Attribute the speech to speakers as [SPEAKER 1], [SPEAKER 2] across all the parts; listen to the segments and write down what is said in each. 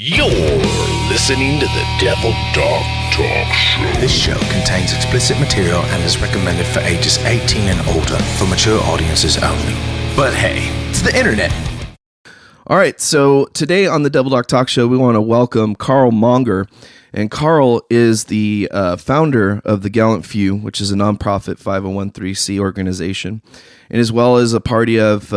[SPEAKER 1] You're listening to the Devil Dog Talk Show.
[SPEAKER 2] This show contains explicit material and is recommended for ages 18 and older for mature audiences only. But hey, it's the internet.
[SPEAKER 3] All right, so today on the Devil Dog Talk Show, we want to welcome Carl Monger. And Carl is the founder of the Gallant Few, which is a nonprofit 501(c) organization, and as well as a party of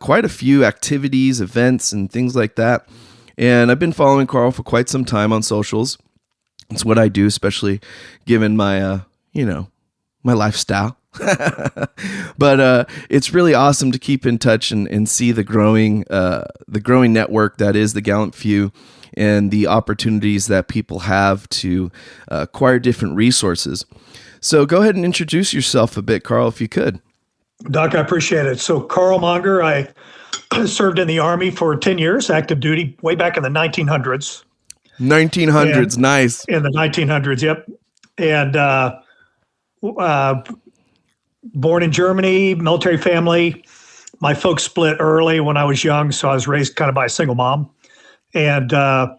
[SPEAKER 3] quite a few activities, events, and things like that. And I've been following Carl for quite some time on socials. It's what I do, especially given my, my lifestyle. But it's really awesome to keep in touch and see the growing network that is the Gallant Few and the opportunities that people have to acquire different resources. So go ahead and introduce yourself a bit, Carl, if you could.
[SPEAKER 4] Doc, I appreciate it. So Carl Monger, I served in the Army for 10 years, active duty, way back in the 1900s.
[SPEAKER 3] 1900s, nice.
[SPEAKER 4] In the 1900s, yep. And born in Germany, military family. My folks split early when I was young, so I was raised kind of by a single mom. And kind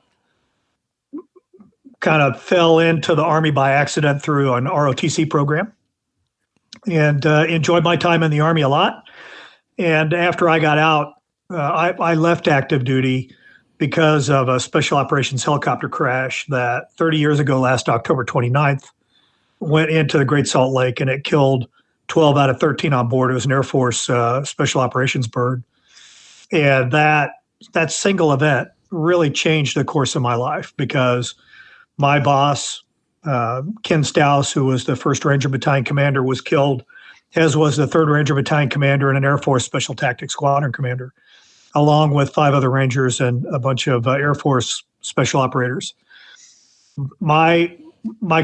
[SPEAKER 4] of fell into the Army by accident through an ROTC program. And enjoyed my time in the Army a lot. And after I got out, I left active duty because of a special operations helicopter crash that 30 years ago, last October 29th, went into the Great Salt Lake, and it killed 12 out of 13 on board. It was an Air Force special operations bird. And that single event really changed the course of my life, because my boss, Ken Stouse, who was the 1st Ranger Battalion commander, was killed, as was the 3rd Ranger Battalion commander and an Air Force Special Tactics Squadron commander, along with 5 other Rangers and a bunch of Air Force special operators. My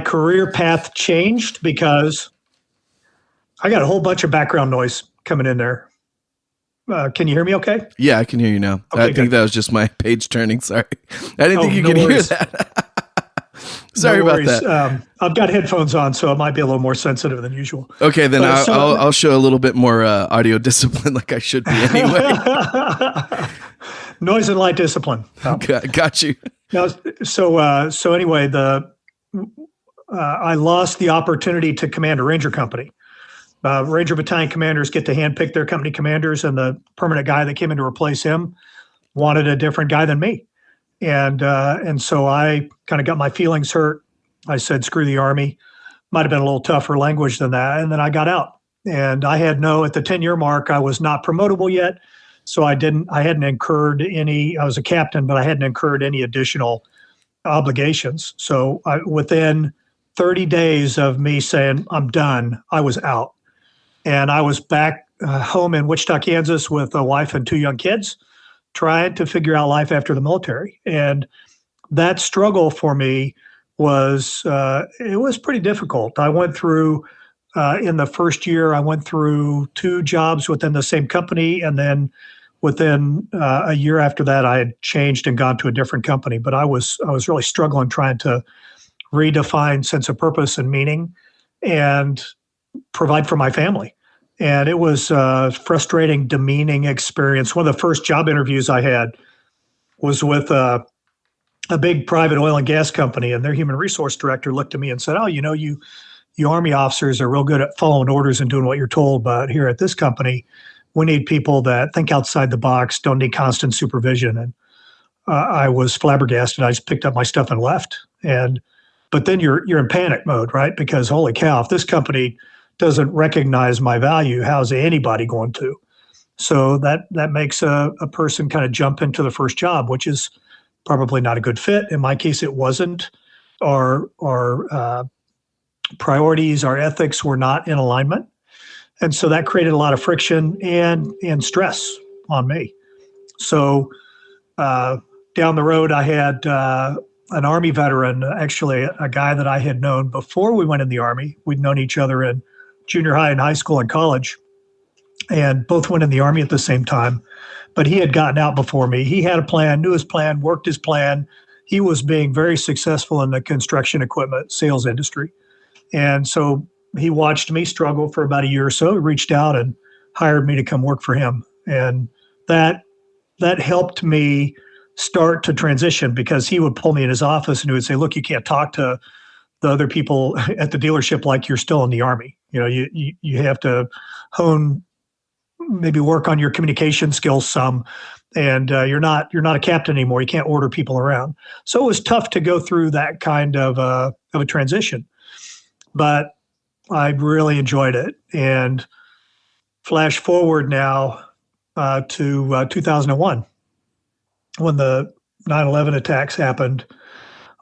[SPEAKER 4] career path changed because I got a whole bunch of background noise coming in there. Can you hear me okay?
[SPEAKER 3] Yeah, I can hear you now.
[SPEAKER 4] Okay,
[SPEAKER 3] I think that was just my page turning. Sorry. I didn't think you could
[SPEAKER 4] worries.
[SPEAKER 3] hear that. Sorry about that.
[SPEAKER 4] I've got headphones on, so it might be a little more sensitive than usual.
[SPEAKER 3] Okay, then I'll show a little bit more audio discipline, like I should be anyway.
[SPEAKER 4] Noise and light discipline.
[SPEAKER 3] Got you.
[SPEAKER 4] Now, so anyway, I lost the opportunity to command a Ranger company. Ranger Battalion commanders get to handpick their company commanders, and the permanent guy that came in to replace him wanted a different guy than me. And so I kind of got my feelings hurt. I said, screw the Army. Might have been a little tougher language than that. And then I got out, and at the 10-year mark, I was not promotable yet. So I hadn't incurred I was a captain, but I hadn't incurred any additional obligations. So within 30 days of me saying, I'm done, I was out. And I was back home in Wichita, Kansas with a wife and 2 young kids, trying to figure out life after the military. And that struggle for me was pretty difficult. I went through, in the first year, I went through 2 jobs within the same company. And then within a year after that, I had changed and gone to a different company. But I was really struggling trying to redefine sense of purpose and meaning and provide for my family. And it was a frustrating, demeaning experience. One of the first job interviews I had was with a big private oil and gas company, and their human resource director looked at me and said, oh, you Army officers are real good at following orders and doing what you're told, but here at this company, we need people that think outside the box, don't need constant supervision. And I was flabbergasted. I just picked up my stuff and left. But then you're in panic mode, right? Because holy cow, if this company doesn't recognize my value, how's anybody going to? So that makes a person kind of jump into the first job, which is probably not a good fit. In my case, it wasn't. Our priorities, our ethics were not in alignment. And so that created a lot of friction and stress on me. So down the road, I had an Army veteran, actually a guy that I had known before we went in the Army. We'd known each other in junior high and high school and college, and both went in the Army at the same time. But he had gotten out before me. He had a plan, knew his plan, worked his plan. He was being very successful in the construction equipment sales industry. And so he watched me struggle for about a year or so. He reached out and hired me to come work for him. And that helped me start to transition, because he would pull me in his office and he would say, look, you can't talk to the other people at the dealership like you're still in the Army. You have to hone, maybe work on your communication skills some, and you're not a captain anymore. You can't order people around. So it was tough to go through that kind of a transition, but I really enjoyed it. And flash forward now to 2001, when the 9/11 attacks happened.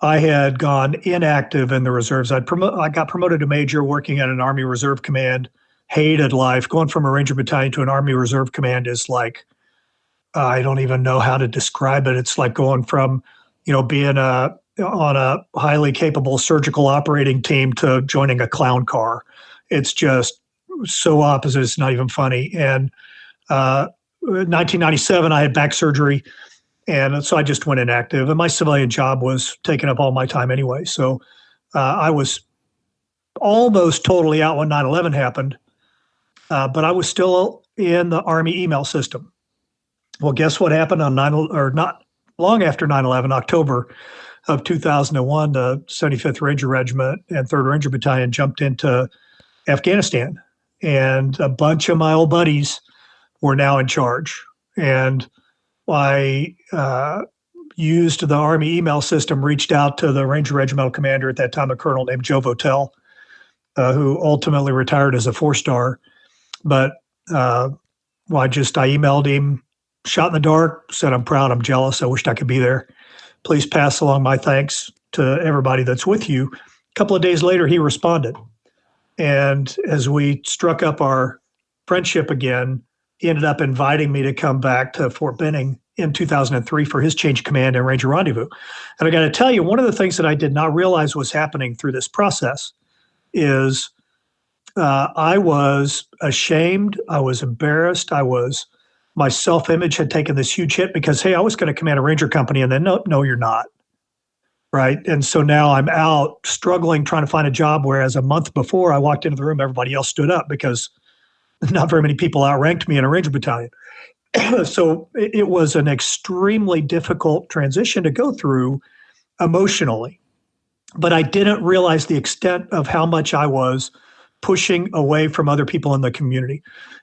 [SPEAKER 4] I had gone inactive in the reserves. I got promoted to major, working at an Army Reserve Command. Hated life. Going from a Ranger Battalion to an Army Reserve Command is like, I don't even know how to describe it. It's like going from, being on a highly capable surgical operating team to joining a clown car. It's just so opposite. It's not even funny. And 1997, I had back surgery. And so I just went inactive, and my civilian job was taking up all my time anyway. So I was almost totally out when 9/11 happened, but I was still in the Army email system. Well, guess what happened on not long after 9/11, October of 2001, the 75th Ranger Regiment and 3rd Ranger Battalion jumped into Afghanistan, and a bunch of my old buddies were now in charge. And I used the Army email system, reached out to the Ranger Regimental Commander at that time, a colonel named Joe Votel, who ultimately retired as a 4-star. But I emailed him, shot in the dark, said, I'm proud, I'm jealous, I wished I could be there. Please pass along my thanks to everybody that's with you. A couple of days later, he responded. And as we struck up our friendship again, he ended up inviting me to come back to Fort Benning in 2003 for his change of command and Ranger Rendezvous. And I got to tell you, one of the things that I did not realize was happening through this process is I was ashamed. I was embarrassed. My self-image had taken this huge hit because, hey, I was going to command a Ranger company, and then no, you're not. Right. And so now I'm out struggling, trying to find a job, whereas a month before I walked into the room, everybody else stood up because not very many people outranked me in a Ranger battalion. So it was an extremely difficult transition to go through emotionally. But I didn't realize the extent of how much I was pushing away from other people in the community.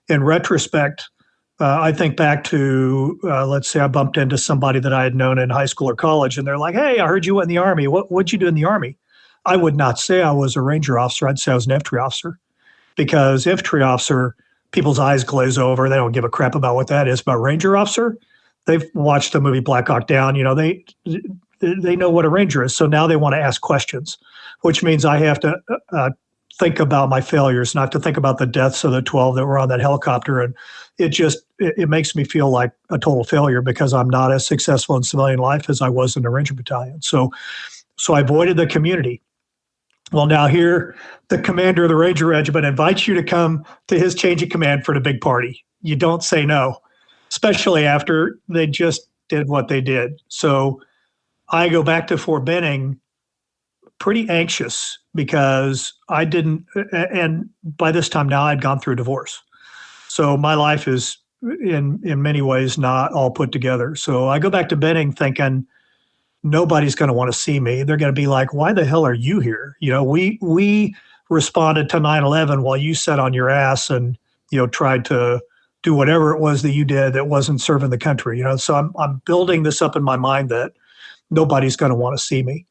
[SPEAKER 4] In retrospect, I think back to, let's say I bumped into somebody that I had known in high school or college, and they're like, hey, I heard you went in the Army. What'd you do in the Army? I would not say I was a Ranger officer. I'd say I was an infantry officer, because infantry officer, people's eyes glaze over. They don't give a crap about what that is. But Ranger officer, they've watched the movie Black Hawk Down. They know what a Ranger is. So now they want to ask questions, which means I have to think about my failures, not to think about the deaths of the 12 that were on that helicopter. And it makes me feel like a total failure because I'm not as successful in civilian life as I was in the Ranger Battalion. So I avoided the community. Well, now here, the commander of the Ranger Regiment invites you to come to his change of command for the big party. You don't say no, especially after they just did what they did. So I go back to Fort Benning pretty anxious because I didn't, and by this time now I'd gone through a divorce. So my life is in many ways not all put together. So I go back to Benning thinking, nobody's going to want to see me. They're going to be like, why the hell are you here? We responded to 9/11 while you sat on your ass and, tried to do whatever it was that you did that wasn't serving the country. So I'm building this up in my mind that nobody's going to want to see me.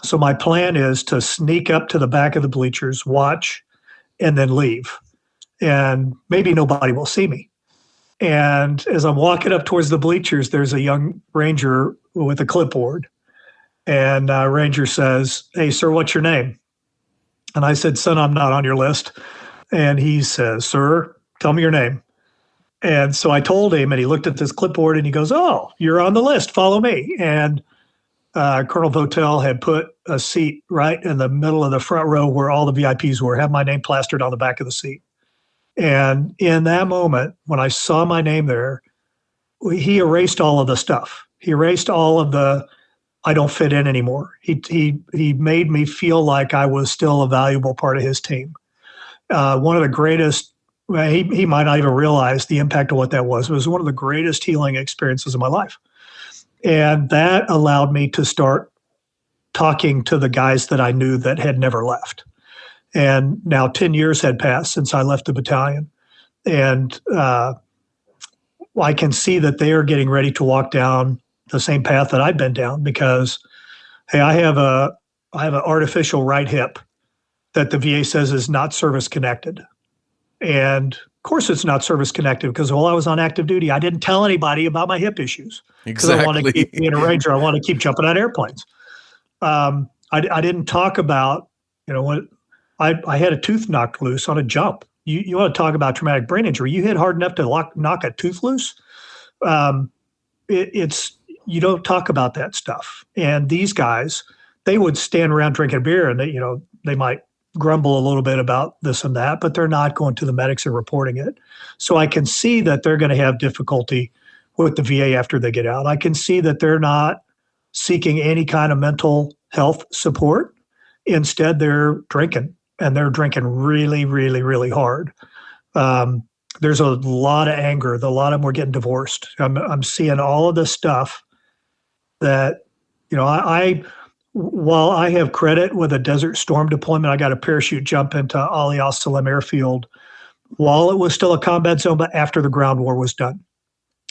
[SPEAKER 4] So my plan is to sneak up to the back of the bleachers, watch, and then leave. And maybe nobody will see me. And as I'm walking up towards the bleachers, there's a young Ranger with a clipboard. And Ranger says, hey, sir, what's your name? And I said, son, I'm not on your list. And he says, sir, tell me your name. And so I told him, and he looked at this clipboard and he goes, oh, you're on the list. Follow me. And Colonel Votel had put a seat right in the middle of the front row where all the VIPs were, had my name plastered on the back of the seat. And in that moment, when I saw my name there, he erased all of the stuff. He erased all of the, I don't fit in anymore. He made me feel like I was still a valuable part of his team. One of the greatest, he might not even realize the impact of what that was. It was one of the greatest healing experiences of my life. And that allowed me to start talking to the guys that I knew that had never left. And now 10 years had passed since I left the battalion. And I can see that they are getting ready to walk down the same path that I've been down because, hey, I have an artificial right hip that the VA says is not service connected. And of course it's not service connected because while I was on active duty, I didn't tell anybody about my hip issues. Because I want to keep being a Ranger. I want to keep jumping on airplanes. I didn't talk about, when I had a tooth knocked loose on a jump. You want to talk about traumatic brain injury. You hit hard enough to knock a tooth loose. You don't talk about that stuff. And these guys, they would stand around drinking beer and they might grumble a little bit about this and that, but they're not going to the medics and reporting it. So I can see that they're going to have difficulty with the VA after they get out. I can see that they're not seeking any kind of mental health support. Instead, they're drinking, and they're drinking really, really, really hard. There's a lot of anger. A lot of them were getting divorced. I'm seeing all of this stuff that, while I have credit with a Desert Storm deployment, I got a parachute jump into Ali Al Salem Airfield while it was still a combat zone, but after the ground war was done.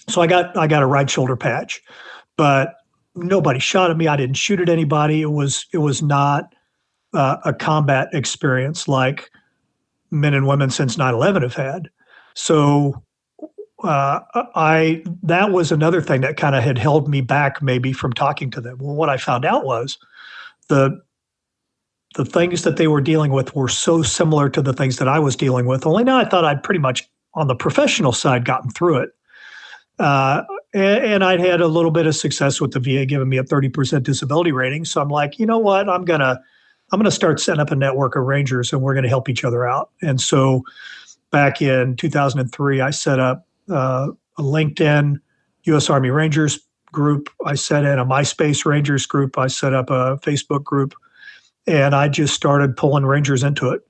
[SPEAKER 4] So I got a right shoulder patch, but nobody shot at me. I didn't shoot at anybody. It was not a combat experience like men and women since 9/11 have had. So that was another thing that kind of had held me back maybe from talking to them. Well, what I found out was the things that they were dealing with were so similar to the things that I was dealing with. Only now I thought I'd pretty much on the professional side gotten through it. And I'd had a little bit of success with the VA giving me a 30% disability rating. So I'm like, you know what? I'm gonna start setting up a network of Rangers, and we're gonna help each other out. And so back in 2003, I set up a LinkedIn U.S. Army Rangers group. I set in a MySpace Rangers group. I set up a Facebook group, and I just started pulling Rangers into it.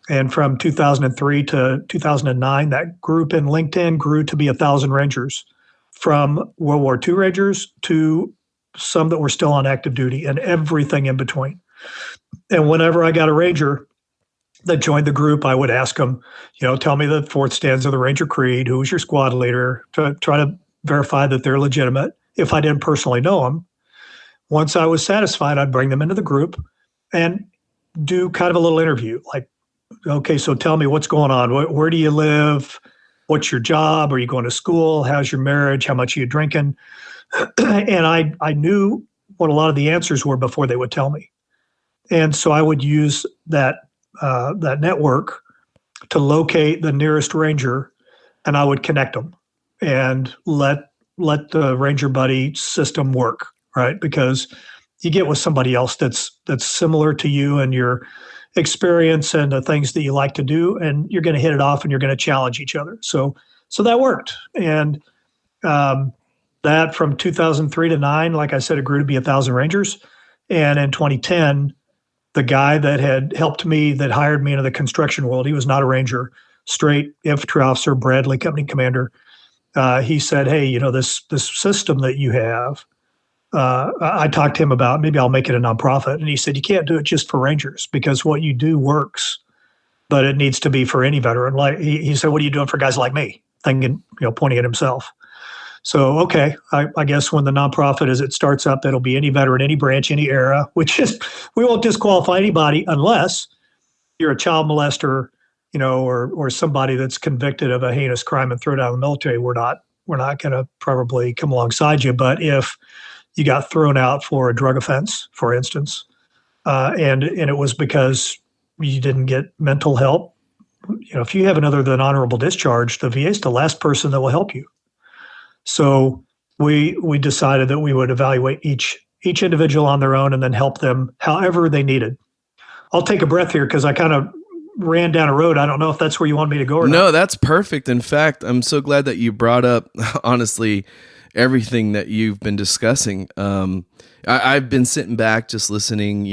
[SPEAKER 4] And from 2003 to 2009, that group in LinkedIn grew to be 1,000 Rangers, from World War II Rangers to some that were still on active duty and everything in between. And whenever I got a Ranger that joined the group, I would ask them, tell me the fourth stanza of the Ranger Creed, who was your squad leader, to try to verify that they're legitimate. If I didn't personally know them, once I was satisfied, I'd bring them into the group and do kind of a little interview. Like, okay, so tell me what's going on. Where do you live? What's your job? Are you going to school? How's your marriage? How much are you drinking? And I knew what a lot of the answers were before they would tell me. And so I would use that network to locate the nearest Ranger, and I would connect them and let the Ranger Buddy system work, right? Because you get with somebody else that's similar to you and your experience and the things that you like to do, and you're going to hit it off and you're going to challenge each other. So that worked. And that from 2003 to 9, like I said, it grew to be 1,000 Rangers. And in 2010, the guy that had helped me, that hired me into the construction world, he was not a Ranger, straight infantry officer, Bradley, company commander. He said, hey, this system that you have, I talked to him about, maybe I'll make it a nonprofit. And he said, you can't do it just for Rangers because what you do works, but it needs to be for any veteran. Like he said, what are you doing for guys like me? Thinking, pointing at himself. So, okay, I guess when the nonprofit, as it starts up, it'll be any veteran, any branch, any era, which is, we won't disqualify anybody unless you're a child molester, or somebody that's convicted of a heinous crime and thrown out of the military. We're not going to probably come alongside you. But if you got thrown out for a drug offense, for instance, and it was because you didn't get mental help, if you have an other than honorable discharge, the VA is the last person that will help you. So we decided that we would evaluate each individual on their own and then help them however they needed. I'll take a breath here because I kind of ran down a road. I don't know if that's where you want me to go or not.
[SPEAKER 3] No, that's perfect. In fact, I'm so glad that you brought up, honestly, everything that you've been discussing. I've been sitting back just listening,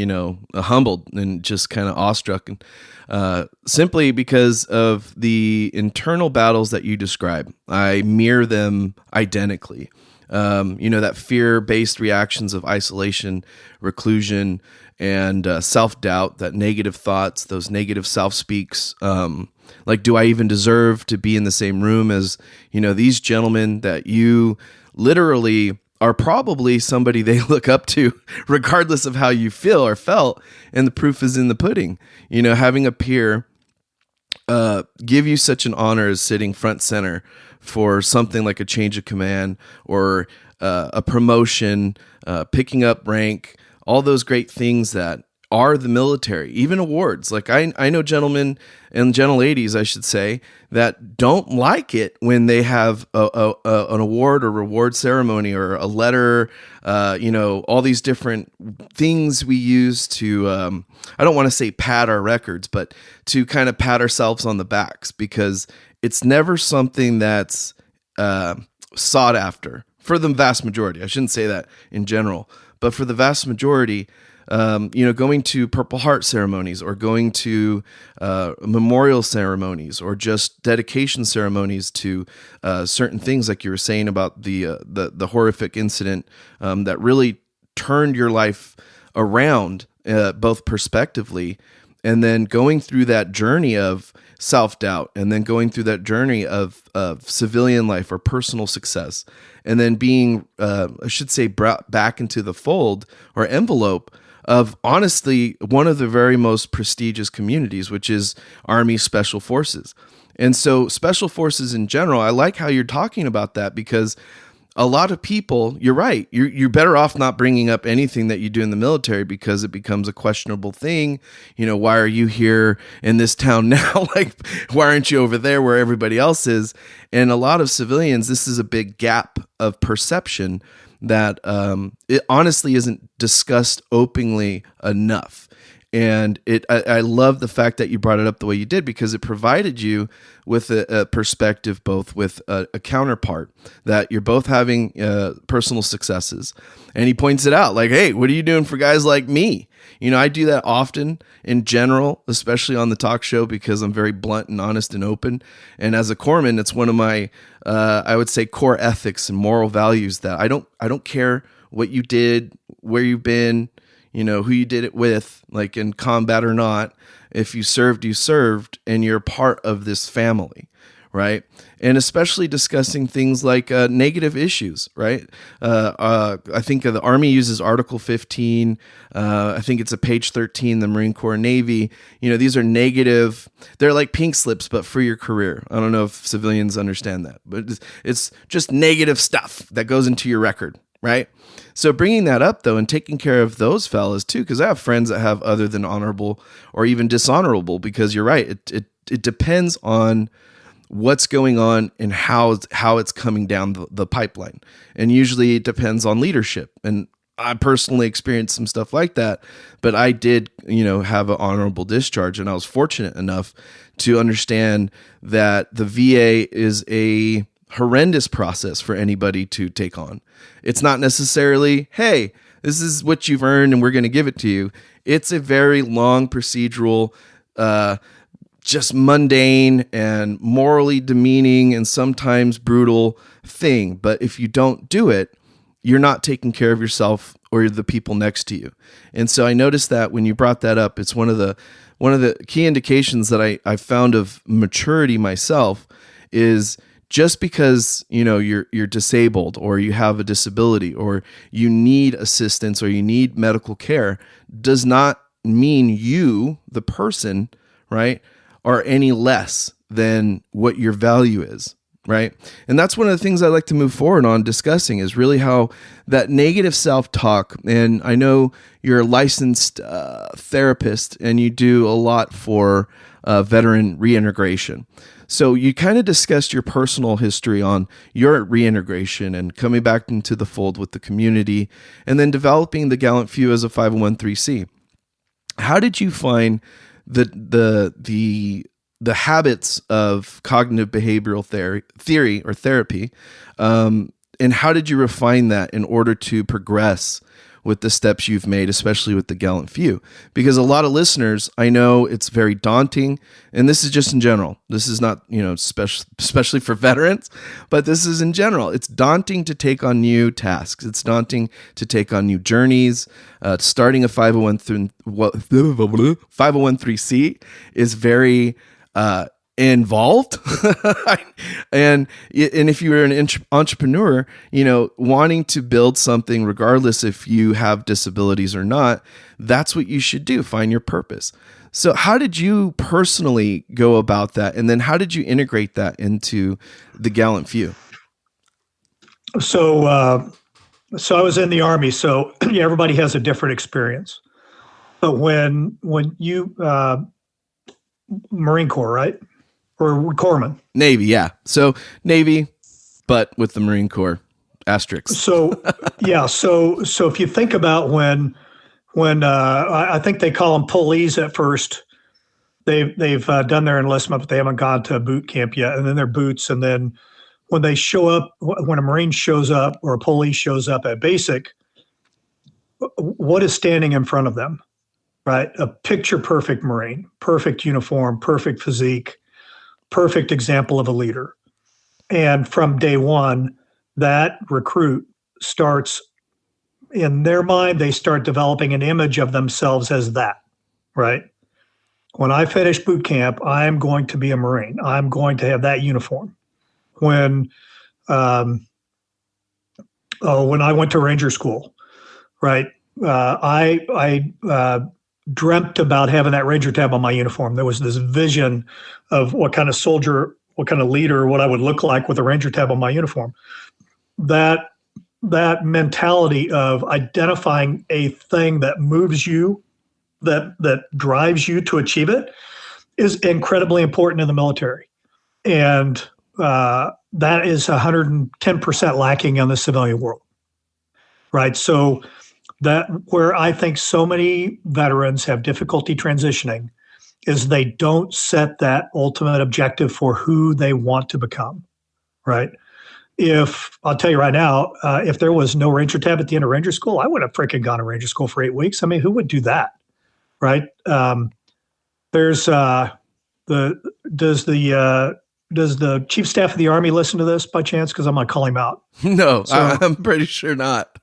[SPEAKER 3] humbled and just kind of awestruck, and simply because of the internal battles that you describe. I mirror them identically. That fear-based reactions of isolation, reclusion, and self-doubt, that negative thoughts, those negative self-speaks. Like, do I even deserve to be in the same room as, these gentlemen that you literally are probably somebody they look up to, regardless of how you feel or felt. And the proof is in the pudding. Having a peer give you such an honor as sitting front center for something like a change of command or a promotion, picking up rank, all those great things that are the military, even awards. Like I know gentlemen and gentle ladies, I should say, that don't like it when they have an award or reward ceremony or a letter, all these different things we use to, I don't want to say pat our records, but to kind of pat ourselves on the backs, because it's never something that's sought after for the vast majority. I shouldn't say that in general, but for the vast majority, going to Purple Heart ceremonies or going to memorial ceremonies or just dedication ceremonies to certain things, like you were saying about the horrific incident that really turned your life around, both prospectively, and then going through that journey of self-doubt, and then going through that journey of civilian life or personal success, and then being, I should say, brought back into the fold or envelope of, honestly, one of the very most prestigious communities, which is Army Special Forces. And so Special Forces in general, I like how you're talking about that, because a lot of people, you're right, you're better off not bringing up anything that you do in the military, because it becomes a questionable thing. Why are you here in this town now? Like, why aren't you over there where everybody else is? And a lot of civilians, this is a big gap of perception that it honestly isn't discussed openly enough. And I love the fact that you brought it up the way you did, because it provided you with a perspective, both with a counterpart, that you're both having personal successes. And he points it out, like, hey, what are you doing for guys like me? I do that often in general, especially on the talk show, because I'm very blunt and honest and open. And as a corpsman, it's one of my, I would say, core ethics and moral values, that I don't care what you did, where you've been, who you did it with, like in combat or not. If you served, you served, and you're part of this family, right? And especially discussing things like negative issues, right? I think the Army uses Article 15. I think it's a page 13, the Marine Corps, Navy. These are negative. They're like pink slips, but for your career. I don't know if civilians understand that, but it's just negative stuff that goes into your record, right? So bringing that up, though, and taking care of those fellas too, because I have friends that have other than honorable or even dishonorable, because you're right. It depends on what's going on and how it's coming down the pipeline. And usually it depends on leadership. And I personally experienced some stuff like that, but I did, have an honorable discharge, and I was fortunate enough to understand that the VA is a horrendous process for anybody to take on. It's not necessarily, hey, this is what you've earned and we're going to give it to you. It's a very long procedural, just mundane and morally demeaning and sometimes brutal thing. But if you don't do it, you're not taking care of yourself or the people next to you. And so I noticed that when you brought that up, it's one of the key indications that I found of maturity myself is, just because you're disabled or you have a disability or you need assistance or you need medical care does not mean you, the person, right, are any less than what your value is, right? And that's one of the things I like to move forward on discussing, is really how that negative self-talk, and I know you're a licensed therapist and you do a lot for veteran reintegration. So you kind of discussed your personal history on your reintegration and coming back into the fold with the community, and then developing the Gallant Few as a 501(c)(3). How did you find the habits of cognitive behavioral theory or therapy, and how did you refine that in order to progress with the steps you've made, especially with the Gallant Few. Because a lot of listeners, I know it's very daunting, and this is just in general. This is not, especially for veterans, but this is in general. It's daunting to take on new tasks. It's daunting to take on new journeys. Starting a 501c is very involved. and if you're an entrepreneur, wanting to build something regardless if you have disabilities or not, that's what you should do. Find your purpose. So how did you personally go about that? And then how did you integrate that into the Gallant Few?
[SPEAKER 4] So I was in the Army, so everybody has a different experience. But when you Marine Corps, right? Or Corpsman?
[SPEAKER 3] Navy, yeah. So Navy, but with the Marine Corps asterisk.
[SPEAKER 4] So if you think about when I think they call them police at first, they've done their enlistment, but they haven't gone to boot camp yet, and then they're boots, and then when they show up, when a Marine shows up or a police shows up at basic, what is standing in front of them, right? A picture perfect Marine, perfect uniform, perfect physique, perfect example of a leader. And from day one, that recruit starts, in their mind, they start developing an image of themselves as that, right? When I finish boot camp, I'm going to be a Marine. I'm going to have that uniform. When I went to Ranger school, right? I dreamt about having that Ranger tab on my uniform. There was this vision of what kind of soldier, what kind of leader, what I would look like with a Ranger tab on my uniform. That mentality of identifying a thing that moves you, that drives you to achieve it, is incredibly important in the military. And that is 110% lacking in the civilian world, right? So that where I think so many veterans have difficulty transitioning is they don't set that ultimate objective for who they want to become, right? If I'll tell you right now, if there was no Ranger tab at the end of Ranger school, I would have freaking gone to Ranger school for 8 weeks. I mean, who would do that, right? Does the Chief Staff of the Army listen to this by chance? Because I'm going to call him out.
[SPEAKER 3] No, I'm pretty sure not.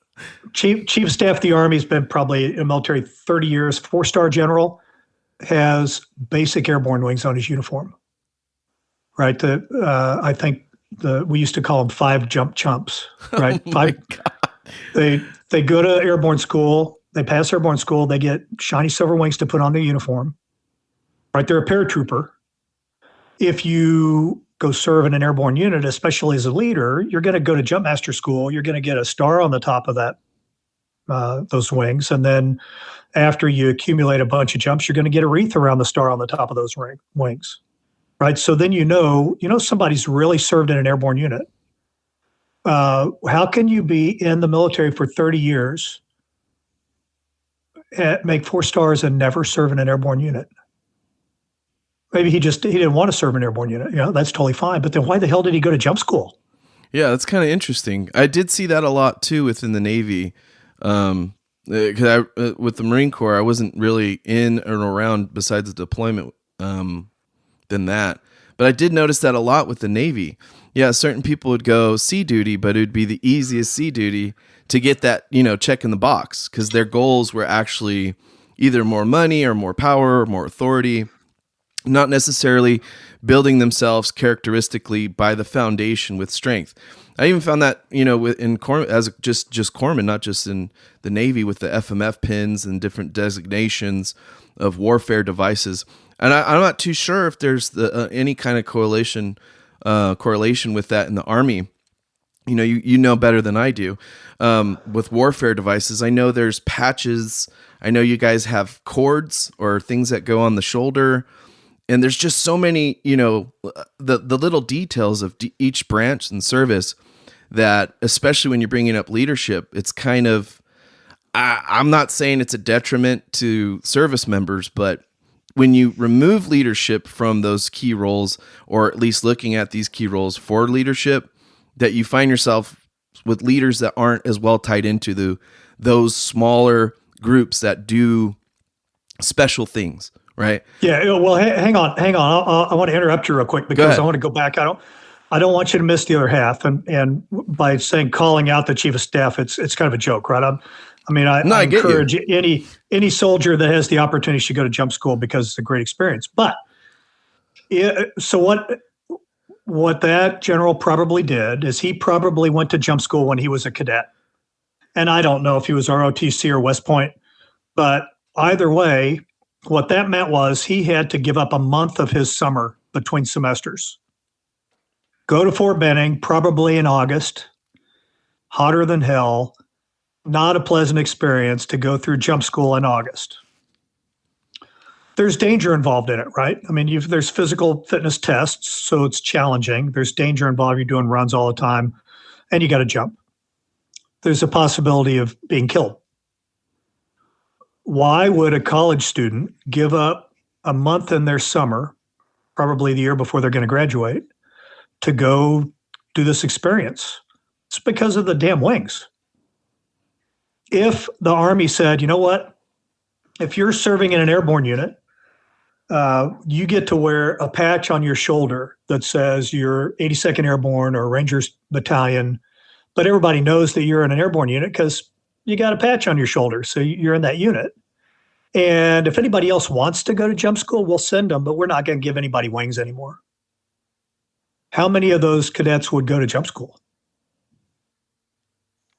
[SPEAKER 4] Chief Staff of the Army has been probably in the military 30 years. 4-star general, has basic airborne wings on his uniform. Right. I think we used to call them 5 jump chumps. Right.
[SPEAKER 3] Oh my God.
[SPEAKER 4] They go to airborne school. They pass airborne school. They get shiny silver wings to put on their uniform. Right. They're a paratrooper. If you go serve in an airborne unit, especially as a leader, you're going to go to jump master school. You're going to get a star on the top of that, those wings. And then after you accumulate a bunch of jumps, you're going to get a wreath around the star on the top of those wings. Right. So then you know somebody's really served in an airborne unit. How can you be in the military for 30 years, make 4 stars, and never serve in an airborne unit? Maybe he didn't want to serve an airborne unit. That's totally fine. But then why the hell did he go to jump school?
[SPEAKER 3] Yeah, that's kind of interesting. I did see that a lot too within the Navy. Because with the Marine Corps, I wasn't really in and around besides the deployment than that. But I did notice that a lot with the Navy. Yeah, certain people would go sea duty, but it would be the easiest sea duty to get that, check in the box, because their goals were actually either more money or more power or more authority, not necessarily building themselves characteristically by the foundation with strength. I even found that, in Corpsman, as just Corpsman, not just in the Navy, with the FMF pins and different designations of warfare devices. And I'm not too sure if there's any kind of correlation with that in the Army. You know better than I do. With warfare devices, I know there's patches. I know you guys have cords or things that go on the shoulder. And there's just so many, the little details of each branch and service that, especially when you're bringing up leadership, it's kind of, I'm not saying it's a detriment to service members, but when you remove leadership from those key roles, or at least looking at these key roles for leadership, that you find yourself with leaders that aren't as well tied into those smaller groups that do special things, right?
[SPEAKER 4] Yeah. Well, hang on. I want to interrupt you real quick because I want to go back. I don't want you to miss the other half. And by saying calling out the chief of staff, it's kind of a joke, right? I encourage any soldier that has the opportunity should go to jump school because it's a great experience. But so what that general probably did is he probably went to jump school when he was a cadet. And I don't know if he was ROTC or West Point, but either way, what that meant was he had to give up a month of his summer between semesters. Go to Fort Benning, probably in August, hotter than hell, not a pleasant experience to go through jump school in August. There's danger involved in it, right? I mean, there's physical fitness tests, so it's challenging. There's danger involved. You're doing runs all the time, and you got to jump. There's a possibility of being killed. Why would a college student give up a month in their summer, probably the year before they're going to graduate, to go do this experience? It's because of the damn wings. If the Army said, you know what, if you're serving in an airborne unit, you get to wear a patch on your shoulder that says you're 82nd Airborne or Rangers Battalion, but everybody knows that you're in an airborne unit because you got a patch on your shoulder, so you're in that unit. And if anybody else wants to go to jump school, we'll send them, but we're not going to give anybody wings anymore. How many of those cadets would go to jump school?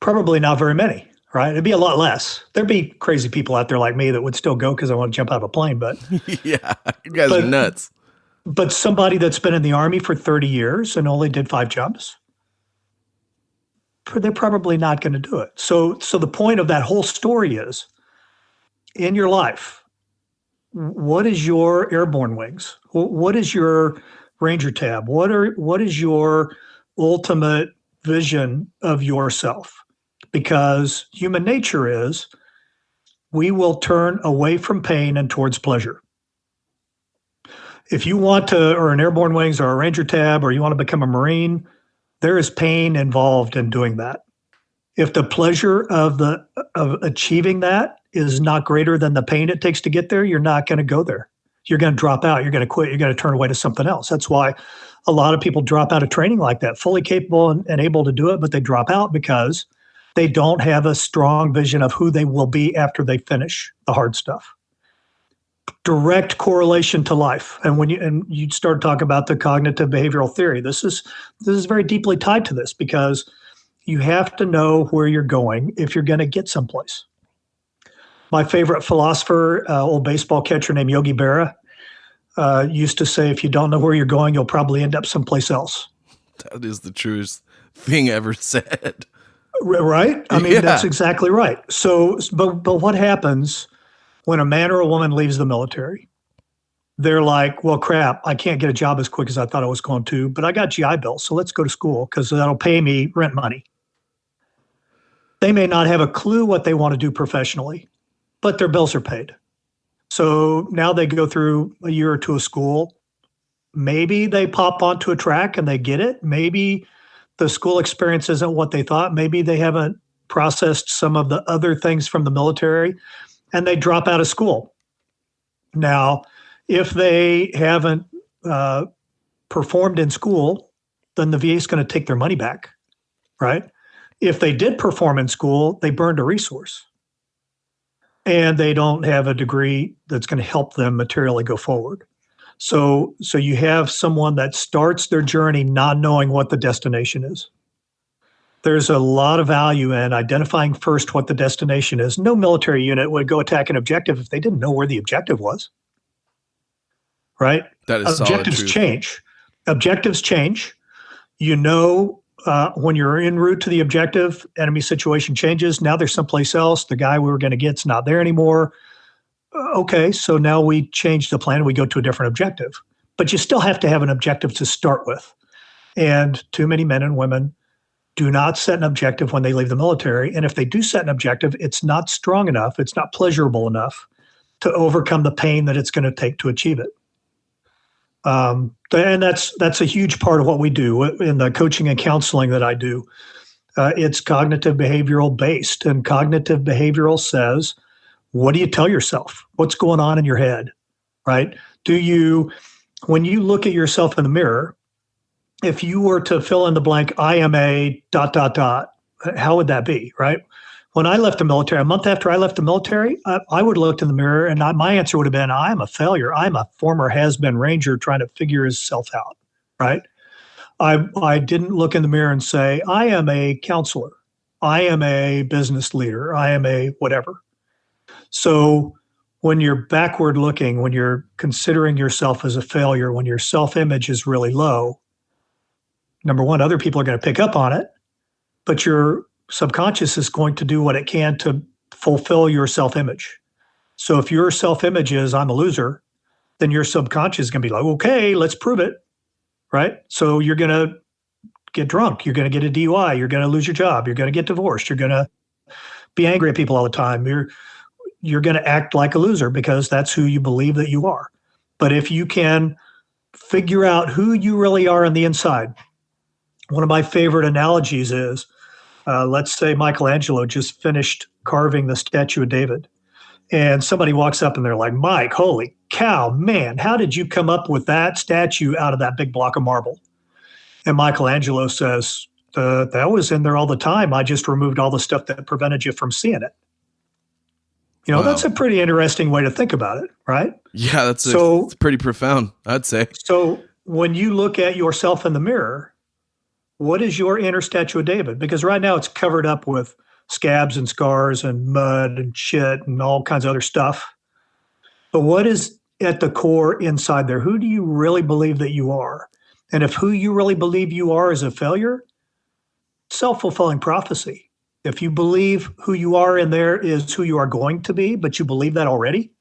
[SPEAKER 4] Probably not very many, right? It'd be a lot less. There'd be crazy people out there like me that would still go because I want to jump out of a plane, but
[SPEAKER 3] Yeah, you guys are nuts.
[SPEAKER 4] But somebody that's been in the Army for 30 years and only did 5 jumps, they're probably not going to do it. So the point of that whole story is, in your life, what is your airborne wings? What is your Ranger tab? What is your ultimate vision of yourself? Because human nature is we will turn away from pain and towards pleasure. If you want to earn airborne wings or a Ranger tab, or you want to become a Marine, there is pain involved in doing that. If the pleasure of achieving that is not greater than the pain it takes to get there, you're not going to go there. You're going to drop out. You're going to quit. You're going to turn away to something else. That's why a lot of people drop out of training like that, fully capable and able to do it, but they drop out because they don't have a strong vision of who they will be after they finish the hard stuff. Direct correlation to life. And when you start talking about the cognitive behavioral theory, this is very deeply tied to this, because you have to know where you're going if you're going to get someplace. My favorite philosopher, old baseball catcher named Yogi Berra, used to say, if you don't know where you're going, you'll probably end up someplace else.
[SPEAKER 3] That is the truest thing ever said.
[SPEAKER 4] Right? I mean, That's exactly right. So, but what happens when a man or a woman leaves the military? They're like, well, crap, I can't get a job as quick as I thought I was going to, but I got GI Bill, so let's go to school because that'll pay me rent money. They may not have a clue what they want to do professionally, but their bills are paid. So now they go through a year or two of school. Maybe they pop onto a track and they get it. Maybe the school experience isn't what they thought. Maybe they haven't processed some of the other things from the military and they drop out of school. Now, if they haven't performed in school, then the VA is going to take their money back, right? If they did perform in school, they burned a resource and they don't have a degree that's going to help them materially go forward. So you have someone that starts their journey not knowing what the destination is. There's a lot of value in identifying first what the destination is. No military unit would go attack an objective if they didn't know where the objective was, right?
[SPEAKER 3] That is
[SPEAKER 4] Objectives
[SPEAKER 3] solid truth.
[SPEAKER 4] change. Objectives change. You know, when you're en route to the objective, enemy situation changes. Now there's someplace else. The guy we were going to get's not there anymore. Okay, so now we change the plan and we go to a different objective. But you still have to have an objective to start with. And too many men and women do not set an objective when they leave the military. And if they do set an objective, it's not strong enough, it's not pleasurable enough to overcome the pain that it's going to take to achieve it. And that's a huge part of what we do in the coaching and counseling that I do. It's cognitive behavioral based, and cognitive behavioral says, what do you tell yourself? What's going on in your head, right? When you look at yourself in the mirror, if you were to fill in the blank, I am a ... how would that be, right? When I left the military, a month after I left the military, I would have looked in the mirror and my answer would have been, I'm a failure. I'm a former has-been Ranger trying to figure himself out, right? I didn't look in the mirror and say, I am a counselor. I am a business leader. I am a whatever. So when you're backward looking, when you're considering yourself as a failure, when your self-image is really low, number one, other people are going to pick up on it, but your subconscious is going to do what it can to fulfill your self-image. So if your self-image is, I'm a loser, then your subconscious is going to be like, okay, let's prove it, right? So you're going to get drunk. You're going to get a DUI. You're going to lose your job. You're going to get divorced. You're going to be angry at people all the time. You're going to act like a loser because that's who you believe that you are. But if you can figure out who you really are on the inside, one of my favorite analogies is, let's say Michelangelo just finished carving the statue of David. And somebody walks up and they're like, Mike, holy cow, man, how did you come up with that statue out of that big block of marble? And Michelangelo says, that was in there all the time. I just removed all the stuff that prevented you from seeing it. Wow. That's a pretty interesting way to think about it, right?
[SPEAKER 3] Yeah, it's pretty profound, I'd say. So
[SPEAKER 4] when you look at yourself in the mirror, what is your inner statue of David? Because right now it's covered up with scabs and scars and mud and shit and all kinds of other stuff. But what is at the core inside there? Who do you really believe that you are? And if who you really believe you are is a failure, self-fulfilling prophecy. If you believe who you are in there is who you are going to be, but you believe that already,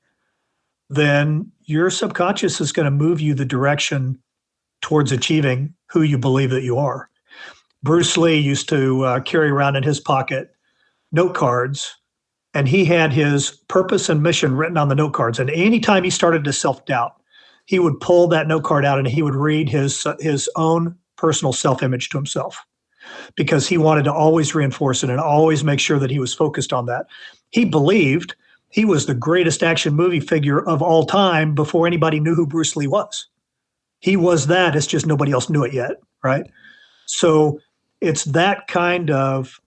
[SPEAKER 4] then your subconscious is going to move you the direction towards achieving who you believe that you are. Bruce Lee used to carry around in his pocket note cards, and he had his purpose and mission written on the note cards. And anytime he started to self-doubt, he would pull that note card out and he would read his own personal self-image to himself, because he wanted to always reinforce it and always make sure that he was focused on that. He believed he was the greatest action movie figure of all time before anybody knew who Bruce Lee was. He was that. It's just nobody else knew it yet, right? So it's that kind of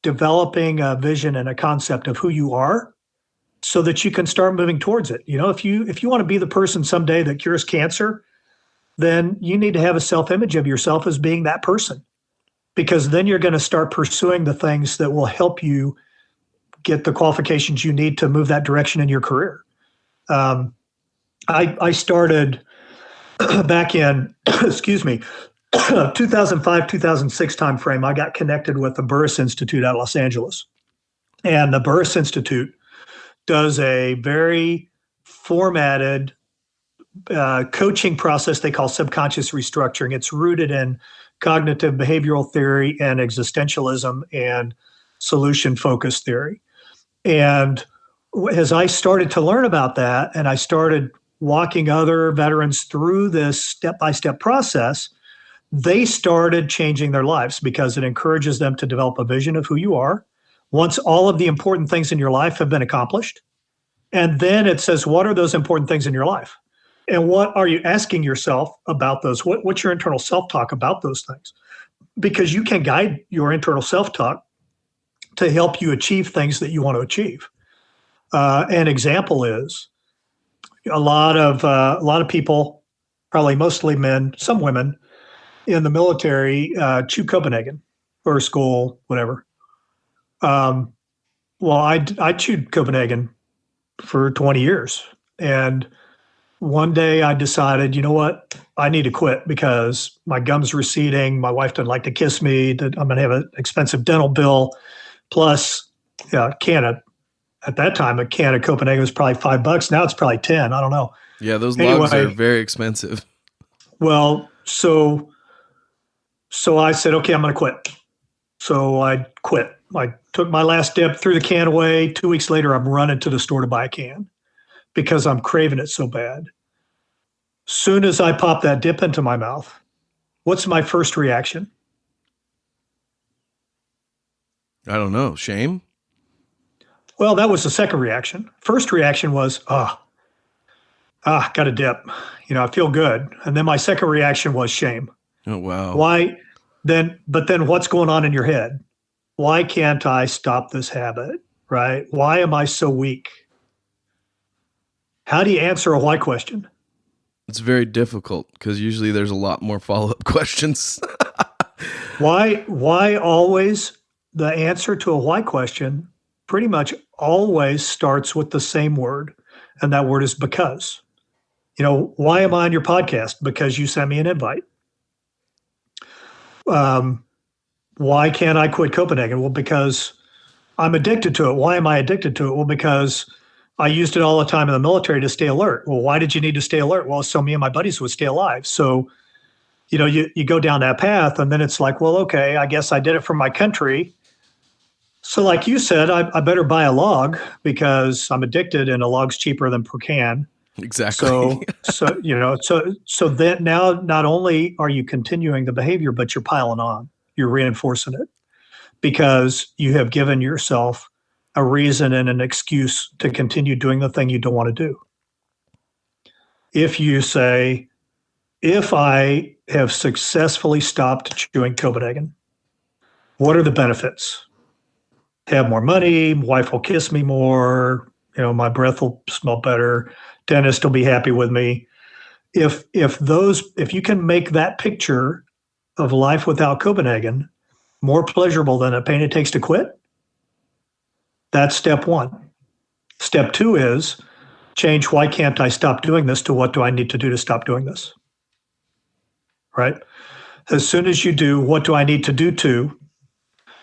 [SPEAKER 4] developing a vision and a concept of who you are so that you can start moving towards it. If you want to be the person someday that cures cancer, then you need to have a self-image of yourself as being that person, because then you're going to start pursuing the things that will help you get the qualifications you need to move that direction in your career. I started back in, 2005, 2006 timeframe. I got connected with the Burris Institute out of Los Angeles. And the Burris Institute does a very formatted coaching process they call subconscious restructuring. It's rooted in cognitive behavioral theory and existentialism and solution-focused theory. And as I started to learn about that, and I started walking other veterans through this step-by-step process, they started changing their lives because it encourages them to develop a vision of who you are once all of the important things in your life have been accomplished. And then it says, what are those important things in your life? And what are you asking yourself about those? What's your internal self-talk about those things? Because you can guide your internal self-talk to help you achieve things that you want to achieve. An example is a lot of people, probably mostly men, some women in the military, chew Copenhagen or school, whatever. Well, I chewed Copenhagen for 20 years. And one day I decided, you know what? I need to quit because my gums receding. My wife doesn't like to kiss me. I'm going to have an expensive dental bill. Plus, at that time, a can of Copenhagen was probably $5. Now it's probably 10. I don't know.
[SPEAKER 3] Yeah, those logs are very expensive.
[SPEAKER 4] Well, so I said, okay, I'm going to quit. So I quit. I took my last dip, threw the can away. 2 weeks later, I'm running to the store to buy a can because I'm craving it so bad. Soon as I pop that dip into my mouth, what's my first reaction?
[SPEAKER 3] I don't know. Shame?
[SPEAKER 4] Well, that was the second reaction. First reaction was, got a dip. I feel good. And then my second reaction was shame.
[SPEAKER 3] Oh, wow.
[SPEAKER 4] Why but then what's going on in your head? Why can't I stop this habit? Right? Why am I so weak? How do you answer a why question?
[SPEAKER 3] It's very difficult because usually there's a lot more follow-up questions.
[SPEAKER 4] Why always the answer to a why question pretty much always starts with the same word, and that word is because. Why am I on your podcast? Because you sent me an invite. Why can't I quit Copenhagen? Well, because I'm addicted to it. Why am I addicted to it? Well, because I used it all the time in the military to stay alert. Well, why did you need to stay alert? Well, so me and my buddies would stay alive. So, you go down that path, and then it's like, well, okay, I guess I did it for my country. So like you said, I better buy a log because I'm addicted and a log's cheaper than per can.
[SPEAKER 3] Exactly.
[SPEAKER 4] So then now not only are you continuing the behavior, but you're piling on, you're reinforcing it because you have given yourself a reason and an excuse to continue doing the thing you don't want to do. If you say, if I have successfully stopped chewing Copenhagen, what are the benefits? Have more money, wife will kiss me more, my breath will smell better, dentist will be happy with me. If you can make that picture of life without Copenhagen more pleasurable than the pain it takes to quit, that's step one. Step two is change why can't I stop doing this to what do I need to do to stop doing this? Right? As soon as you do what do I need to do to,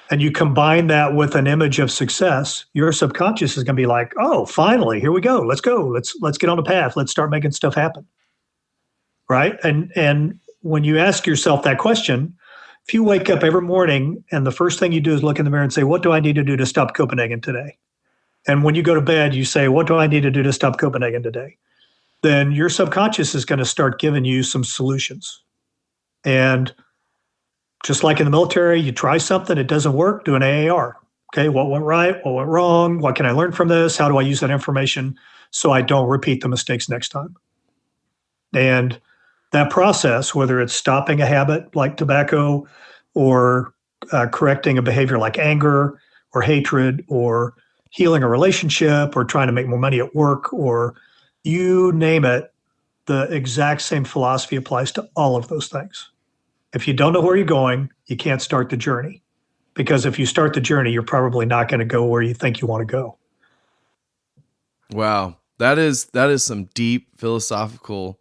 [SPEAKER 4] and you combine that with an image of success, your subconscious is going to be like, oh, finally, here we go. Let's go. Let's get on the path. Let's start making stuff happen. Right? And when you ask yourself that question, if you wake up every morning and the first thing you do is look in the mirror and say, what do I need to do to stop Copenhagen today? And when you go to bed, you say, what do I need to do to stop Copenhagen today? Then your subconscious is going to start giving you some solutions. And just like in the military, you try something, it doesn't work, do an AAR. Okay, what went right? What went wrong? What can I learn from this? How do I use that information so I don't repeat the mistakes next time? And that process, whether it's stopping a habit like tobacco or correcting a behavior like anger or hatred or healing a relationship or trying to make more money at work or you name it, the exact same philosophy applies to all of those things. If you don't know where you're going, you can't start the journey. Because if you start the journey, you're probably not going to go where you think you want to go.
[SPEAKER 3] Wow. That is some deep philosophical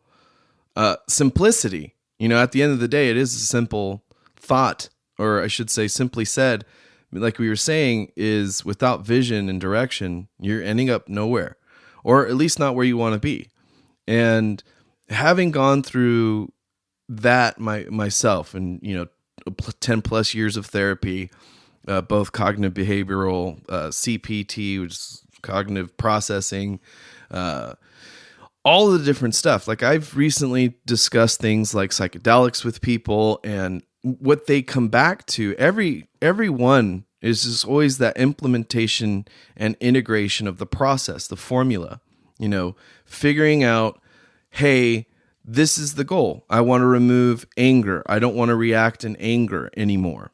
[SPEAKER 3] simplicity. At the end of the day, it is a simple thought, or I should say simply said, like we were saying, is without vision and direction, you're ending up nowhere, or at least not where you want to be. And having gone through that myself and 10 plus years of therapy, both cognitive behavioral, CPT, which is cognitive processing, all of the different stuff. Like I've recently discussed things like psychedelics with people, and what they come back to, everyone is just always that implementation and integration of the process, the formula, figuring out, hey, this is the goal. I want to remove anger. I don't want to react in anger anymore.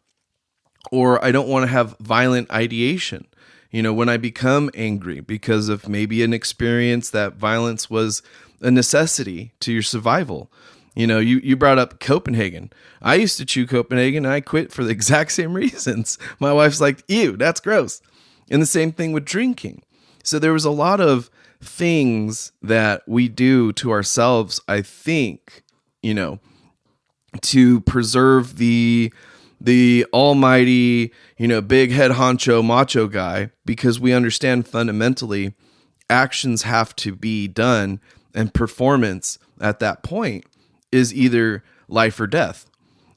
[SPEAKER 3] Or I don't want to have violent ideation. When I become angry because of maybe an experience that violence was a necessity to your survival. You brought up Copenhagen. I used to chew Copenhagen and I quit for the exact same reasons. My wife's like, ew, that's gross. And the same thing with drinking. So there was a lot of things that we do to ourselves, I think, to preserve the almighty, big head honcho macho guy, because we understand fundamentally actions have to be done and performance at that point is either life or death.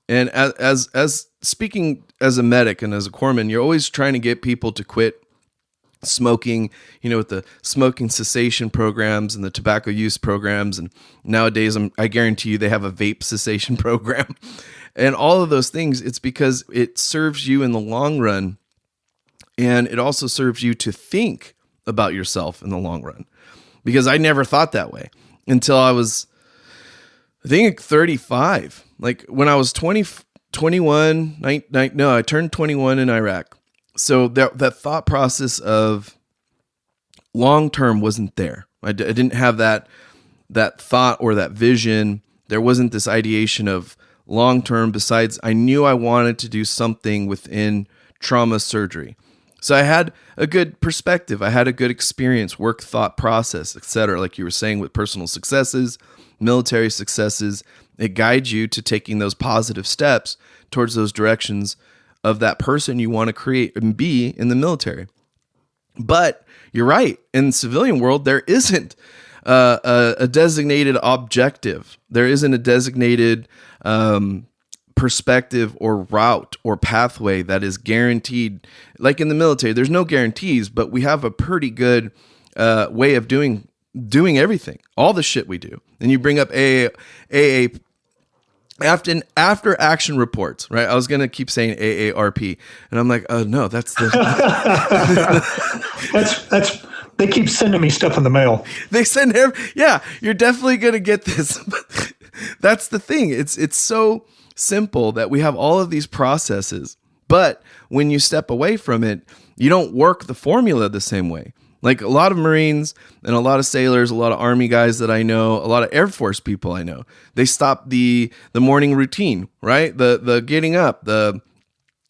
[SPEAKER 3] And as speaking as a medic and as a corpsman, you're always trying to get people to quit smoking, with the smoking cessation programs and the tobacco use programs. And nowadays, I guarantee you they have a vape cessation program and all of those things. It's because it serves you in the long run And it also serves you to think about yourself in the long run, because I never thought that way until I was, I think, 35. Like when I was 21, I turned 21 in Iraq. So that thought process of long-term wasn't there. I didn't have that thought or that vision. There wasn't this ideation of long-term. Besides, I knew I wanted to do something within trauma surgery. So I had a good perspective. I had a good experience, work, thought process, etc. Like you were saying, with personal successes, military successes, it guides you to taking those positive steps towards those directions of that person you want to create and be in the military. But you're right. In the civilian world, there isn't a designated objective. There isn't a designated perspective or route or pathway that is guaranteed. Like in the military, there's no guarantees, but we have a pretty good way of doing everything, all the shit we do. And you bring up AA after action reports, right? I was going to keep saying AARP, and I'm like, oh no, that's the
[SPEAKER 4] that's they keep sending me stuff in the mail.
[SPEAKER 3] They send yeah, you're definitely going to get this. That's the thing. It's so simple that we have all of these processes, but when you step away from it, you don't work the formula the same way. Like a lot of Marines and a lot of sailors, a lot of Army guys that I know, a lot of Air Force people I know, they stop the morning routine, right? The getting up, the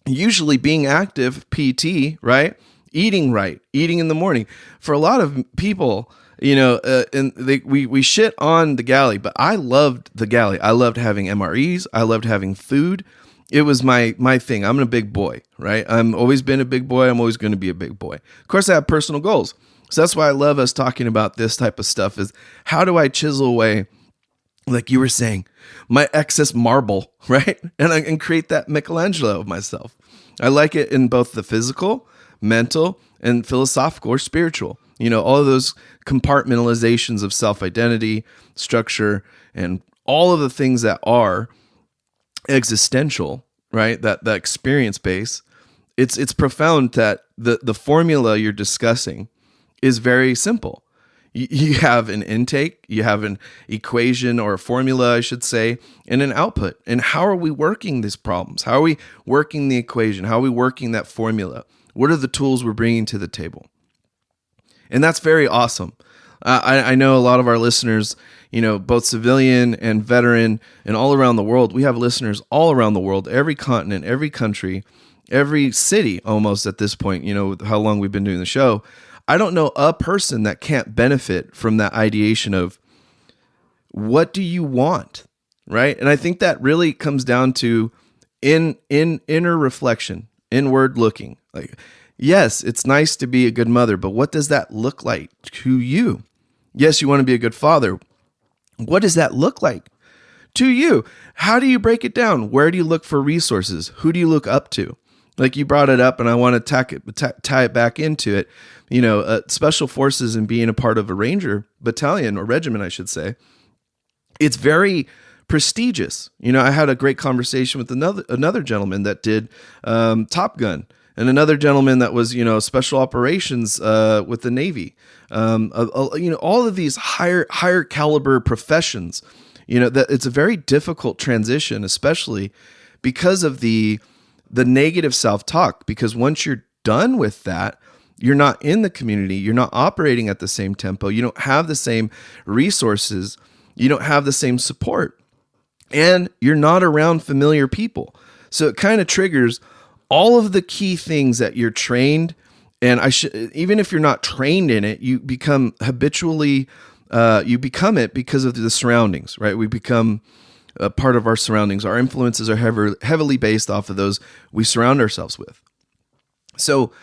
[SPEAKER 3] usually being active, PT, right? Eating right, eating in the morning. For a lot of people, we shit on the galley, but I loved the galley. I loved having MREs. I loved having food. It was my thing. I'm a big boy, right? I'm always been a big boy. I'm always going to be a big boy. Of course, I have personal goals. So that's why I love us talking about this type of stuff, is how do I chisel away, like you were saying, my excess marble, right? And create that Michelangelo of myself. I like it in both the physical, mental, and philosophical or spiritual. All of those compartmentalizations of self-identity, structure, and all of the things that are existential, right? That experience base. It's profound that the formula you're discussing is very simple. You have an intake, you have an equation or a formula, I should say, and an output. And how are we working these problems? How are we working the equation? How are we working that formula? What are the tools we're bringing to the table? And that's very awesome. I know a lot of our listeners, both civilian and veteran and all around the world. We have listeners all around the world, every continent, every country, every city almost at this point, with how long we've been doing the show. I don't know a person that can't benefit from that ideation of what do you want, right? And I think that really comes down to in inner reflection, inward looking. Like, yes, it's nice to be a good mother, but what does that look like to you? Yes, you want to be a good father. What does that look like to you? How do you break it down? Where do you look for resources? Who do you look up to? Like you brought it up, and I want to tie it back into it. Special forces and being a part of a Ranger battalion or regiment, I should say, it's very prestigious. I had a great conversation with another gentleman that did Top Gun, and another gentleman that was, special operations with the Navy. All of these higher caliber professions. That it's a very difficult transition, especially because of the negative self-talk. Because once you're done with that, you're not in the community. You're not operating at the same tempo. You don't have the same resources. You don't have the same support, and you're not around familiar people. So it kind of triggers all of the key things that you're trained. And even if you're not trained in it, you become habitually, you become it because of the surroundings, right? We become a part of our surroundings. Our influences are heavily based off of those we surround ourselves with. So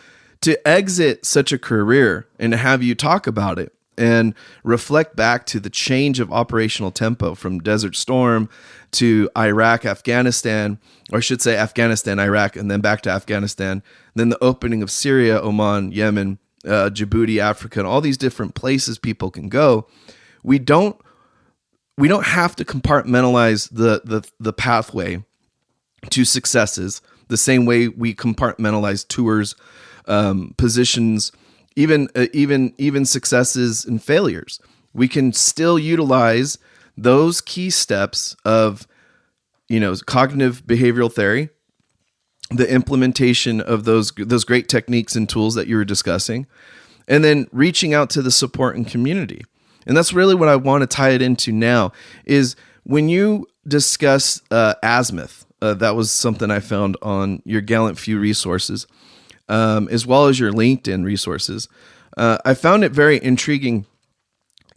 [SPEAKER 3] to exit such a career and to have you talk about it and reflect back to the change of operational tempo from Desert Storm to Iraq, Afghanistan, or I should say Afghanistan, Iraq, and then back to Afghanistan, then the opening of Syria, Oman, Yemen, Djibouti, Africa, and all these different places people can go. We don't have to compartmentalize the pathway to successes the same way we compartmentalize tours positions, even successes and failures. We can still utilize those key steps of, cognitive behavioral theory, the implementation of those great techniques and tools that you were discussing, and then reaching out to the support and community. And that's really what I want to tie it into now is when you discuss azimuth, that was something I found on your Gallant Few resources, as well as your LinkedIn resources. I found it very intriguing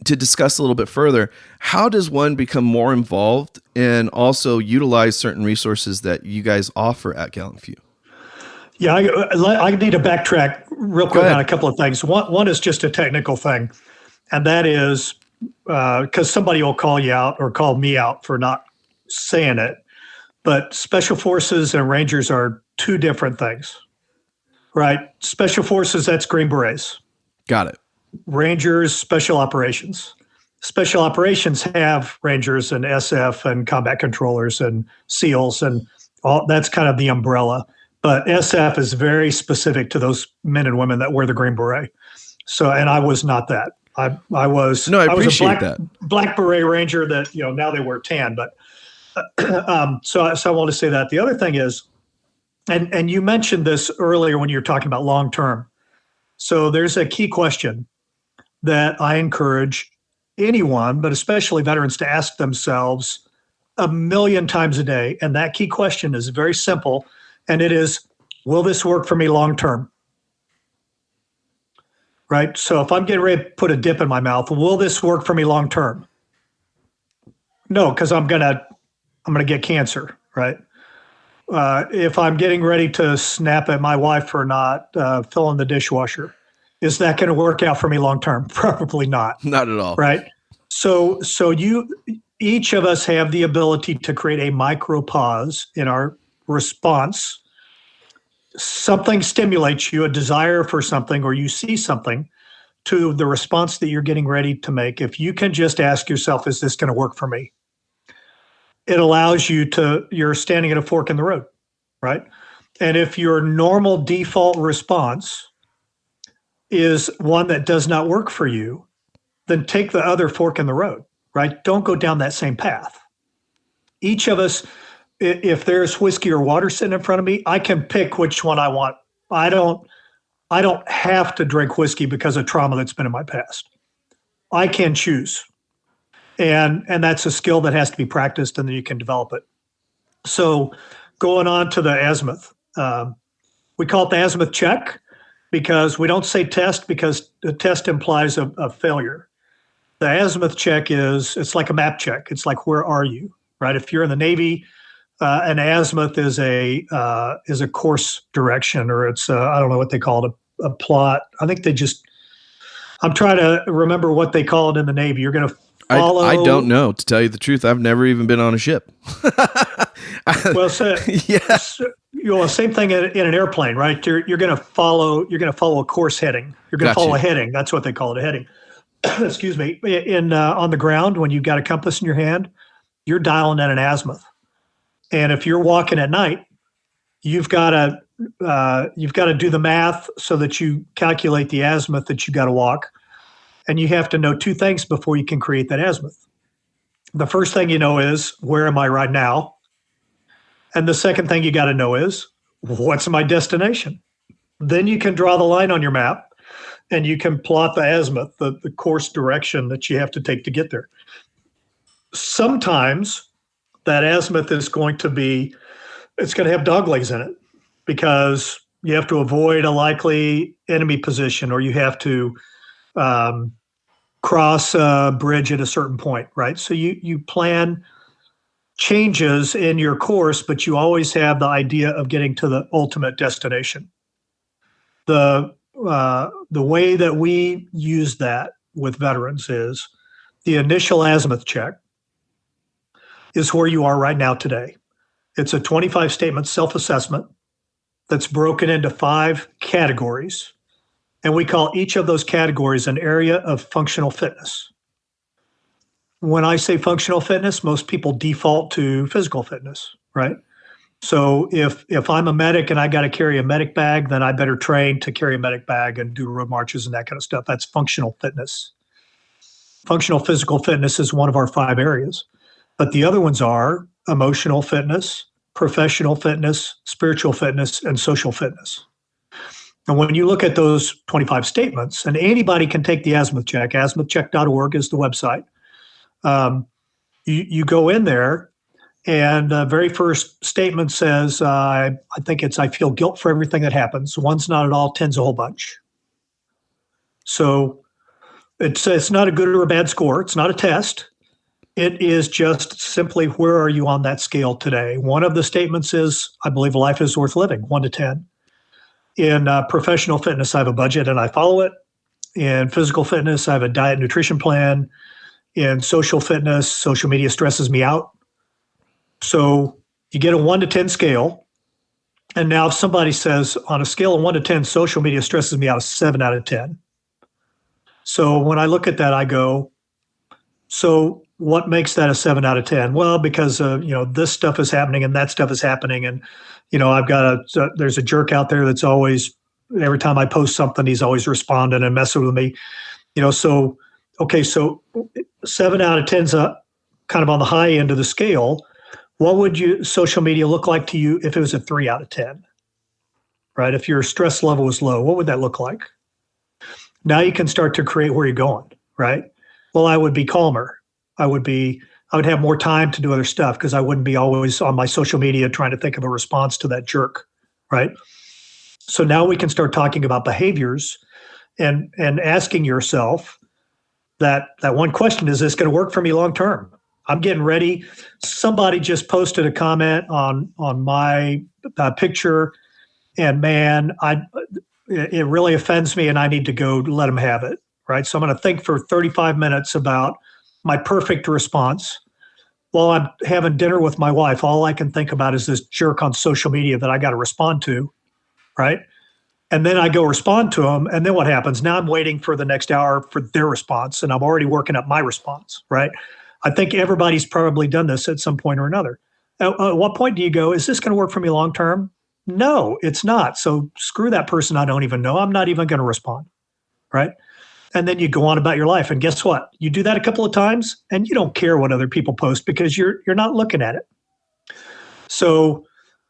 [SPEAKER 3] to discuss a little bit further. How does one become more involved and also utilize certain resources that you guys offer at Gallant Few?
[SPEAKER 4] Yeah, I need to backtrack real quick on a couple of things. One is just a technical thing, and that is because somebody will call you out or call me out for not saying it, but Special Forces and Rangers are two different things, right? Special Forces, that's Green Berets.
[SPEAKER 3] Got it.
[SPEAKER 4] Rangers, Special Operations. Special Operations have Rangers and SF and combat controllers and SEALs and all. That's kind of the umbrella. But SF is very specific to those men and women that wear the Green Beret. So, and I was not that. I was.
[SPEAKER 3] No, I appreciate
[SPEAKER 4] that. Black Beret Ranger that, now they wear tan. But so I want to say that. The other thing is, and you mentioned this earlier when you were talking about long term. So there's a key question that I encourage anyone, but especially veterans, to ask themselves 1,000,000 times a day. And that key question is very simple. And it is, will this work for me long term? Right? So if I'm getting ready to put a dip in my mouth, will this work for me long term? No, because I'm gonna get cancer, right? If I'm getting ready to snap at my wife for not filling the dishwasher, is that going to work out for me long term? Probably not.
[SPEAKER 3] Not at all.
[SPEAKER 4] Right? So each of us have the ability to create a micro pause in our response. Something stimulates you, a desire for something, or you see something, to the response that you're getting ready to make. If you can just ask yourself, is this going to work for me? It allows you're standing at a fork in the road, right? And if your normal default response is one that does not work for you, then take the other fork in the road, right? Don't go down that same path. Each of us, if there's whiskey or water sitting in front of me, I can pick which one I want. I don't have to drink whiskey because of trauma that's been in my past. I can choose. And that's a skill that has to be practiced, and then you can develop it. So going on to the azimuth, we call it the azimuth check because we don't say test because the test implies a failure. The azimuth check it's like a map check. It's like, where are you, right? If you're in the Navy, an azimuth is a course direction, or it's I don't know what they call it, a plot. I think I'm trying to remember what they call it in the Navy. You're going to follow.
[SPEAKER 3] I don't know, to tell you the truth. I've never even been on a ship.
[SPEAKER 4] Well, same thing in an airplane, right? You're going to follow a course heading. You're going to follow a heading. That's what they call it, a heading. Excuse me. On the ground, when you've got a compass in your hand, you're dialing at an azimuth. And if you're walking at night, you've got to do the math so that you calculate the azimuth that you got to walk. And you have to know two things before you can create that azimuth. The first thing you know is, where am I right now? And the second thing you got to know is, what's my destination? Then you can draw the line on your map and you can plot the azimuth, the course direction that you have to take to get there. Sometimes that azimuth is going to have doglegs in it because you have to avoid a likely enemy position, or you have to cross a bridge at a certain point, right? So you plan changes in your course, but you always have the idea of getting to the ultimate destination. The way that we use that with veterans is the initial azimuth check is where you are right now today. It's a 25-statement self-assessment that's broken into 5 categories. And we call each of those categories an area of functional fitness. When I say functional fitness, most people default to physical fitness, right? So if I'm a medic and I got to carry a medic bag, then I better train to carry a medic bag and do road marches and that kind of stuff. That's functional fitness. Functional physical fitness is one of our 5 areas, but the other ones are emotional fitness, professional fitness, spiritual fitness, and social fitness. And when you look at those 25 statements, and anybody can take the azimuth check, azimuthcheck.org is the website. You go in there, and the very first statement says, I think it's, I feel guilt for everything that happens. One's not at all, 10's a whole bunch. So it's not a good or a bad score. It's not a test. It is just simply, where are you on that scale today? One of the statements is, I believe life is worth living, 1 to 10. In professional fitness, I have a budget and I follow it. In physical fitness, I have a diet and nutrition plan. In social fitness, social media stresses me out. So you get a 1 to 10 scale. And now if somebody says, on a scale of 1 to 10, social media stresses me out, a 7 out of 10. So when I look at that, I go, so what makes that a 7 out of 10? Well, because this stuff is happening and that stuff is happening, and I've got there's a jerk out there that's always, every time I post something, he's always responding and messing with me. So 7 out of 10's kind of on the high end of the scale. What would social media look like to you if it was a 3 out of 10? Right? If your stress level was low, what would that look like? Now you can start to create where you're going, right? Well, I would be calmer. I would have more time to do other stuff because I wouldn't be always on my social media trying to think of a response to that jerk, right? So now we can start talking about behaviors and asking yourself that one question: is this going to work for me long term? I'm getting ready. Somebody just posted a comment on my picture, and man, it really offends me, and I need to go let them have it, right? So I'm going to think for 35 minutes about my perfect response. While I'm having dinner with my wife, all I can think about is this jerk on social media that I got to respond to, right? And then I go respond to them, and then what happens? Now I'm waiting for the next hour for their response, and I'm already working up my response, right? I think everybody's probably done this at some point or another. At what point do you go, is this going to work for me long term? No, it's not. So screw that person I don't even know. I'm not even going to respond, right? And then you go on about your life. And guess what? You do that a couple of times, and you don't care what other people post because you're not looking at it. So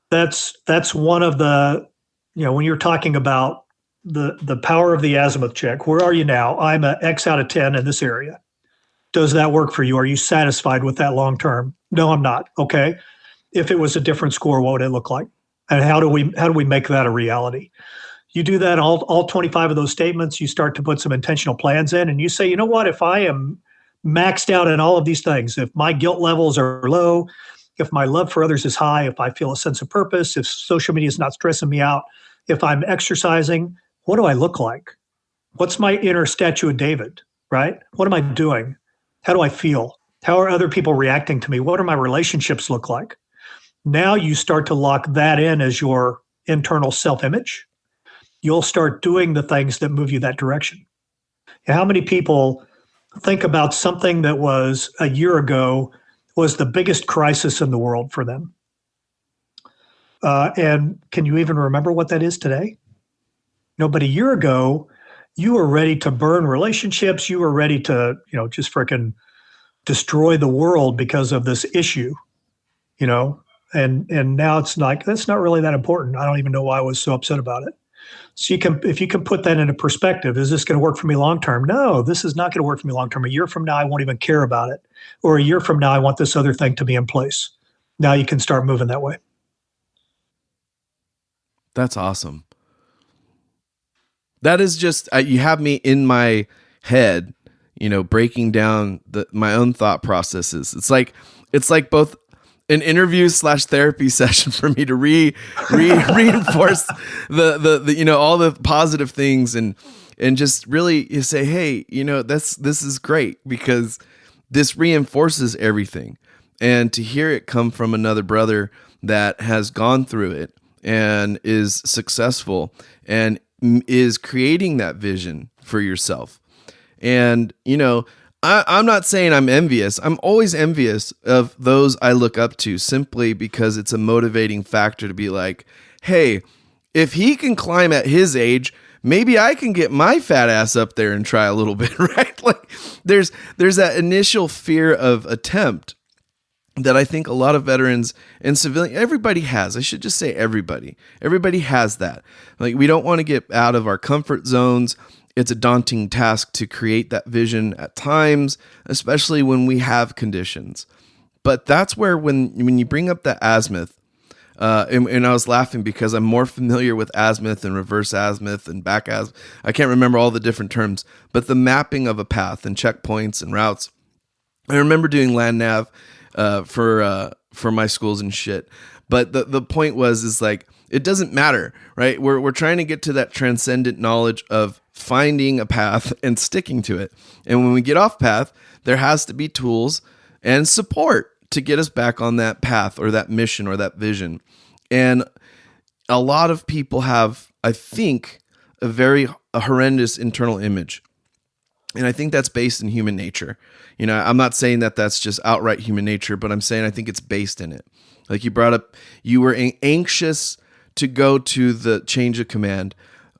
[SPEAKER 4] that's one of the, when you're talking about the power of the azimuth check, where are you now? I'm a X out of 10 in this area. Does that work for you? Are you satisfied with that long term? No, I'm not. Okay. If it was a different score, what would it look like? And how do we make that a reality? You do that, all 25 of those statements, you start to put some intentional plans in, and you say, you know what, if I am maxed out in all of these things, if my guilt levels are low, if my love for others is high, if I feel a sense of purpose, if social media is not stressing me out, if I'm exercising, what do I look like? What's my inner statue of David, right? What am I doing? How do I feel? How are other people reacting to me? What do my relationships look like? Now you start to lock that in as your internal self-image. You'll start doing the things that move you that direction. How many people think about something that was a year ago was the biggest crisis in the world for them? And can you even remember what that is today? No, but a year ago, you were ready to burn relationships. You were ready to, just freaking destroy the world because of this issue, and now it's like, that's not really that important. I don't even know why I was so upset about it. So if you can put that into perspective, is this going to work for me long term? No, this is not going to work for me long term. A year from now, I won't even care about it. Or a year from now, I want this other thing to be in place. Now you can start moving that way.
[SPEAKER 3] That's awesome. That is just, you have me in my head, breaking down my own thought processes. It's like both an interview / therapy session for me to reinforce the all the positive things and just really you say, hey, this is great because this reinforces everything. And to hear it come from another brother that has gone through it and is successful and is creating that vision for yourself. And, I'm not saying I'm envious. I'm always envious of those I look up to simply because it's a motivating factor to be like, hey, if he can climb at his age, maybe I can get my fat ass up there and try a little bit, right? Like there's that initial fear of attempt that I think a lot of veterans and civilian, everybody has. I should just say everybody has that. Like we don't want to get out of our comfort zones. It's a daunting task to create that vision at times, especially when we have conditions. But that's where when you bring up that azimuth, and I was laughing because I'm more familiar with azimuth and reverse azimuth and back azimuth. I can't remember all the different terms, but the mapping of a path and checkpoints and routes. I remember doing land nav for my schools and shit. But the point is like, it doesn't matter, right? We're trying to get to that transcendent knowledge of finding a path and sticking to it. And when we get off path, there has to be tools and support to get us back on that path or that mission or that vision. And a lot of people have, I think, a horrendous internal image. And I think that's based in human nature. You know, I'm not saying that that's just outright human nature, but I'm saying I think it's based in it. Like you brought up, you were anxious to go to the change of command.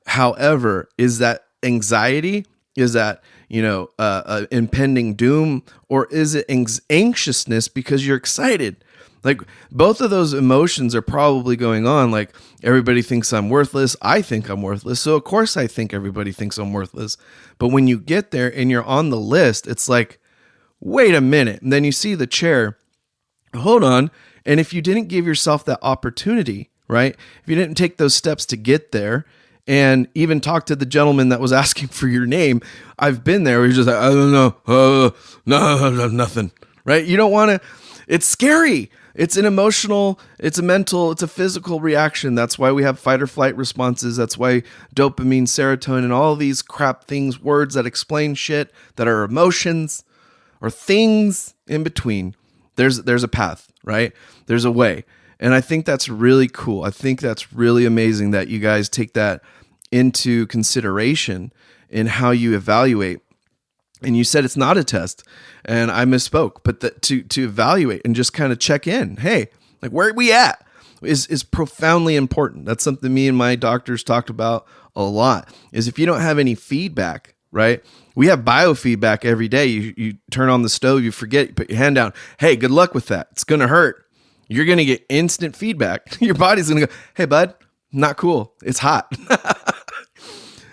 [SPEAKER 3] However, is that anxiety? Is that, impending doom? Or is it anxiousness because you're excited? Like both of those emotions are probably going on. Like everybody thinks I'm worthless. I think I'm worthless. So of course I think everybody thinks I'm worthless. But when you get there and you're on the list, it's like, wait a minute. And then you see the chair. Hold on. And if you didn't give yourself that opportunity, right? If you didn't take those steps to get there and even talk to the gentleman that was asking for your name, I've been there where you're just like, I don't know. No, nothing, right? You don't want to, it's scary. It's an emotional, it's a mental, it's a physical reaction. That's why we have fight or flight responses. That's why dopamine, serotonin, and all these crap things, words that explain shit that are emotions or things in between. There's a path, right? There's a way. And I think that's really cool. I think that's really amazing that you guys take that into consideration in how you evaluate. And you said it's not a test, and I misspoke, but to evaluate and just kind of check in. Hey, like where are we at is profoundly important. That's something me and my doctors talked about a lot, is if you don't have any feedback, right? We have biofeedback every day. You turn on the stove, you forget, you put your hand down. Hey, good luck with that. It's going to hurt. You're going to get instant feedback. Your body's going to go, hey, bud, not cool. It's hot.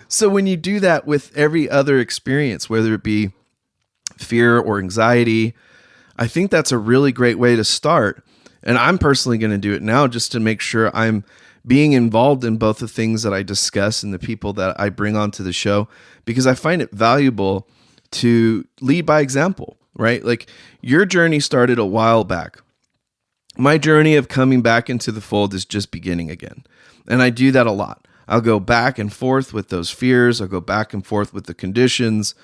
[SPEAKER 3] So when you do that with every other experience, whether it be fear or anxiety, I think that's a really great way to start. And I'm personally going to do it now just to make sure I'm being involved in both the things that I discuss and the people that I bring onto the show, because I find it valuable to lead by example, right? Like your journey started a while back. My journey of coming back into the fold is just beginning again. And I do that a lot. I'll go back and forth with those fears. I'll go back and forth with the conditions.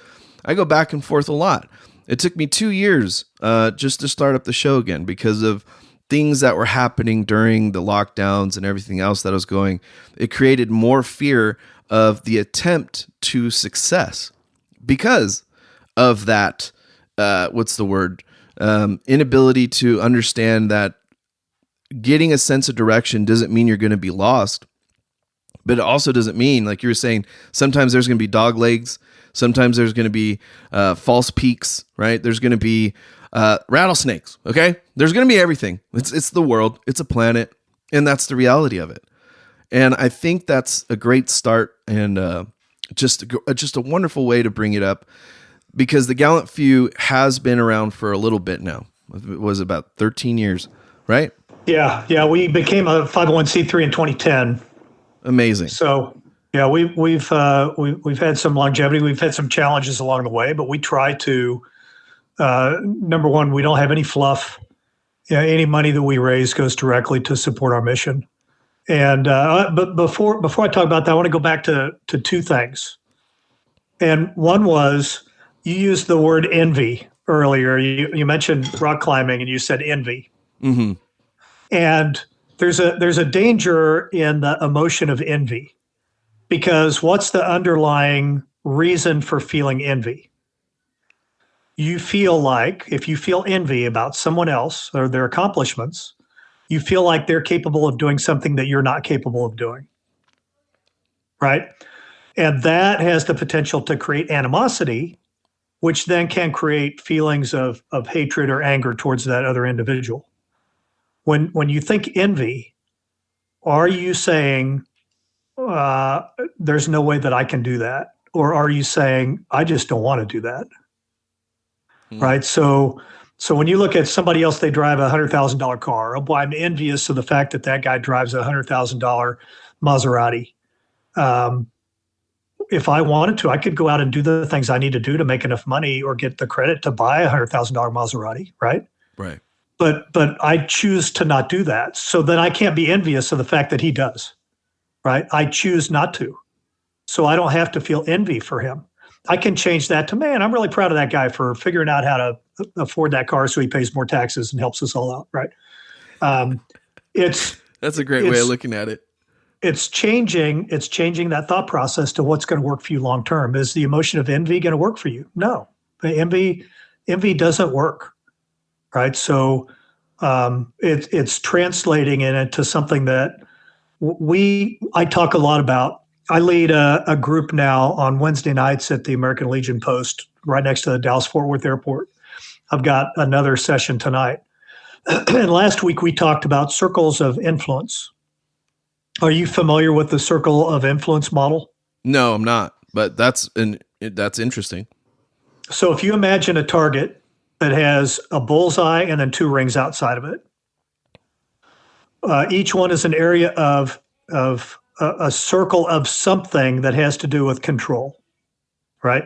[SPEAKER 3] I go back and forth a lot. It took me 2 years just to start up the show again because of things that were happening during the lockdowns and everything else that was going. It created more fear of the attempt to success because of that, inability to understand that getting a sense of direction doesn't mean you're going to be lost. But it also doesn't mean, like you were saying, sometimes there's going to be dog legs. Sometimes there's going to be false peaks, right? There's going to be rattlesnakes, okay? There's going to be everything. It's the world. It's a planet. And that's the reality of it. And I think that's a great start and just a wonderful way to bring it up, because the Gallant Few has been around for a little bit now. It was about 13 years, right?
[SPEAKER 4] Yeah. We became a 501c3 in 2010.
[SPEAKER 3] Amazing.
[SPEAKER 4] So, yeah, we've had some longevity. We've had some challenges along the way, but we try to. Number one, we don't have any fluff. Any money that we raise goes directly to support our mission. And but before I talk about that, I want to go back to two things. And one was, you used the word envy earlier. You mentioned rock climbing, and you said envy.
[SPEAKER 3] Mm-hmm.
[SPEAKER 4] And there's a danger in the emotion of envy, because what's the underlying reason for feeling envy? you feel like if you feel envy about someone else or their accomplishments, you feel like they're capable of doing something that you're not capable of doing. Right. And that has the potential to create animosity, which then can create feelings of hatred or anger towards that other individual. When you think envy, are you saying, there's no way that I can do that? Or are you saying, I just don't want to do that? Right. So when you look at somebody else, they drive a $100,000 car. Oh boy, I'm envious of the fact that that guy drives a $100,000 Maserati. If I wanted to, I could go out and do the things I need to do to make enough money or get the credit to buy a $100,000 Maserati. Right.
[SPEAKER 3] Right.
[SPEAKER 4] But I choose to not do that. So then I can't be envious of the fact that he does. Right. I choose not to. So I don't have to feel envy for him. I can change that to, man, I'm really proud of that guy for figuring out how to afford that car so he pays more taxes and helps us all out, right?
[SPEAKER 3] That's a great way of looking at it.
[SPEAKER 4] It's changing that thought process to what's going to work for you long term. Is the emotion of envy going to work for you? No. The envy doesn't work, right? So it's translating it into something that I talk a lot about. I lead a group now on Wednesday nights at the American Legion Post right next to the Dallas-Fort Worth Airport. I've got another session tonight. And last week we talked about circles of influence. Are you familiar with the circle of influence model?
[SPEAKER 3] No, I'm not, but that's interesting.
[SPEAKER 4] So if you imagine a target that has a bullseye and then two rings outside of it, each one is an area of a circle of something that has to do with control, right?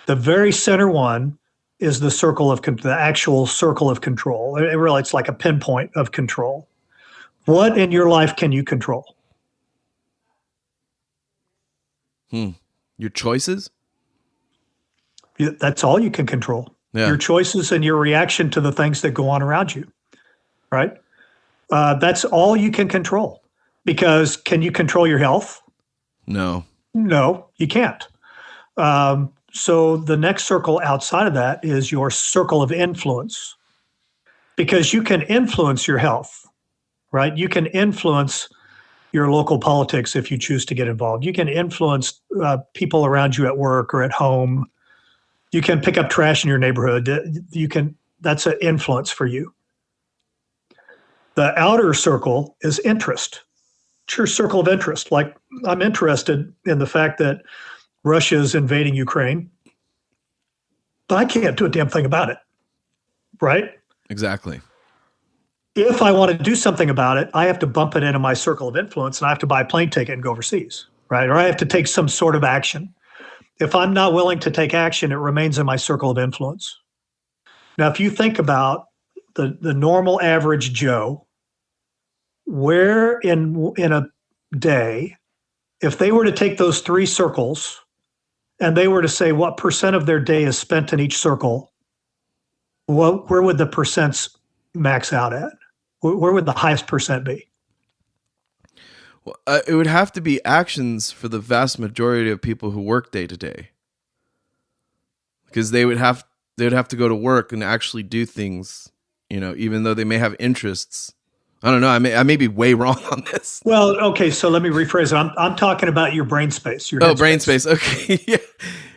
[SPEAKER 4] The very center one is the actual circle of control. It's like a pinpoint of control. What in your life can you control?
[SPEAKER 3] Your choices?
[SPEAKER 4] That's all you can control.
[SPEAKER 3] Yeah.
[SPEAKER 4] Your choices and your reaction to the things that go on around you, right? That's all you can control. Because can you control your health?
[SPEAKER 3] No,
[SPEAKER 4] you can't. So the next circle outside of that is your circle of influence, because you can influence your health, right? You can influence your local politics if you choose to get involved. You can influence people around you at work or at home. You can pick up trash in your neighborhood. That's an influence for you. The outer circle is interest. It's your circle of interest. Like, I'm interested in the fact that Russia is invading Ukraine, but I can't do a damn thing about it, right?
[SPEAKER 3] exactly.
[SPEAKER 4] If I want to do something about it, I have to bump it into my circle of influence, and I have to buy a plane ticket and go overseas, right? Or I have to take some sort of action. If I'm not willing to take action, it remains in my circle of influence. Now, if you think about the normal average Joe, where in a day, if they were to take those three circles and they were to say what percent of their day is spent in each circle, where would the percents max out at? Where would the highest percent be?
[SPEAKER 3] Well, it would have to be actions for the vast majority of people who work day to day, because they would have to go to work and actually do things, even though they may have interests. I don't know. I may be way wrong on this.
[SPEAKER 4] Well, okay. So let me rephrase it. I'm talking about your brain space. Your head
[SPEAKER 3] brain space. Okay. Yeah.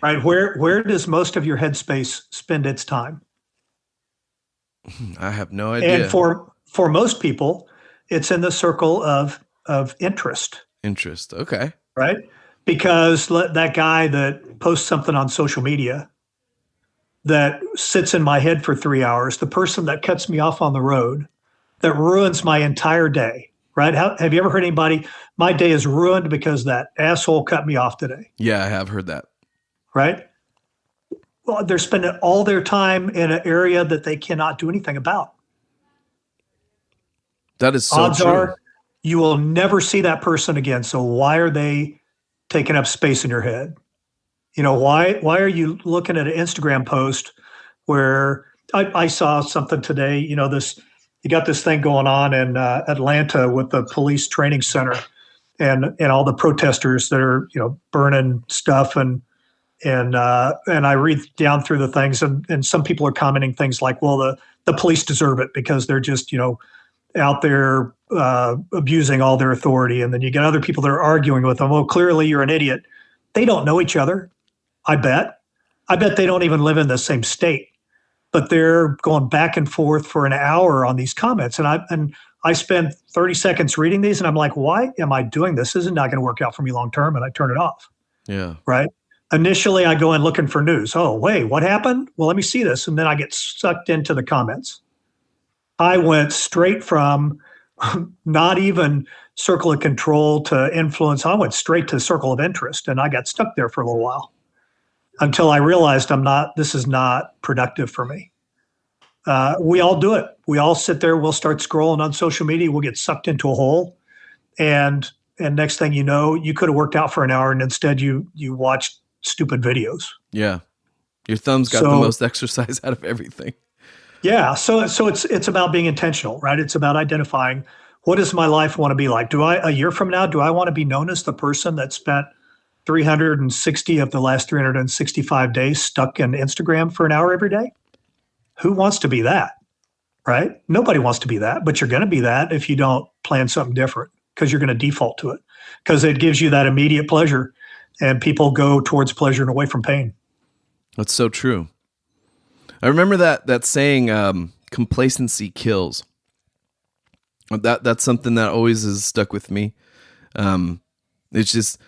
[SPEAKER 4] Right. Where does most of your headspace spend its time?
[SPEAKER 3] I have no idea.
[SPEAKER 4] And for most people, it's in the circle of interest.
[SPEAKER 3] Interest. Okay.
[SPEAKER 4] Right. Because that guy that posts something on social media that sits in my head for 3 hours, the person that cuts me off on the road, that ruins my entire day, right? Have you ever heard anybody, my day is ruined because that asshole cut me off today?
[SPEAKER 3] Yeah, I have heard that.
[SPEAKER 4] Right? Well, they're spending all their time in an area that they cannot do anything about.
[SPEAKER 3] That is so
[SPEAKER 4] Odds
[SPEAKER 3] true.
[SPEAKER 4] are you will never see that person again. So why are they taking up space in your head? Why are you looking at an Instagram post where I saw something today, you got this thing going on in Atlanta with the police training center and all the protesters that are, burning stuff. And And I read down through the things, and some people are commenting things like, well, the police deserve it because they're just, out there abusing all their authority. And then you get other people that are arguing with them. Oh, clearly you're an idiot. They don't know each other. I bet they don't even live in the same state, but they're going back and forth for an hour on these comments. And I spend 30 seconds reading these, and I'm like, why am I doing this? This is not going to work out for me long term. And I turn it off.
[SPEAKER 3] Yeah.
[SPEAKER 4] Right. Initially, I go in looking for news. Oh, wait, what happened? Well, let me see this. And then I get sucked into the comments. I went straight from not even circle of control to influence. I went straight to circle of interest, and I got stuck there for a little while until I realized this is not productive for me. We all do it. We all sit there. We'll start scrolling on social media. We'll get sucked into a hole. And next thing you know, you could have worked out for an hour, and instead you watched stupid videos.
[SPEAKER 3] Yeah. Your thumb's got the most exercise out of everything.
[SPEAKER 4] Yeah. So it's about being intentional, right? It's about identifying, what does my life want to be like? A year from now, do I want to be known as the person that spent 360 of the last 365 days stuck in Instagram for an hour every day? Who wants to be that, right? Nobody wants to be that, but you're going to be that if you don't plan something different, because you're going to default to it, because it gives you that immediate pleasure, and people go towards pleasure and away from pain.
[SPEAKER 3] That's so true. I remember that saying, complacency kills. That's something that always has stuck with me. It's just,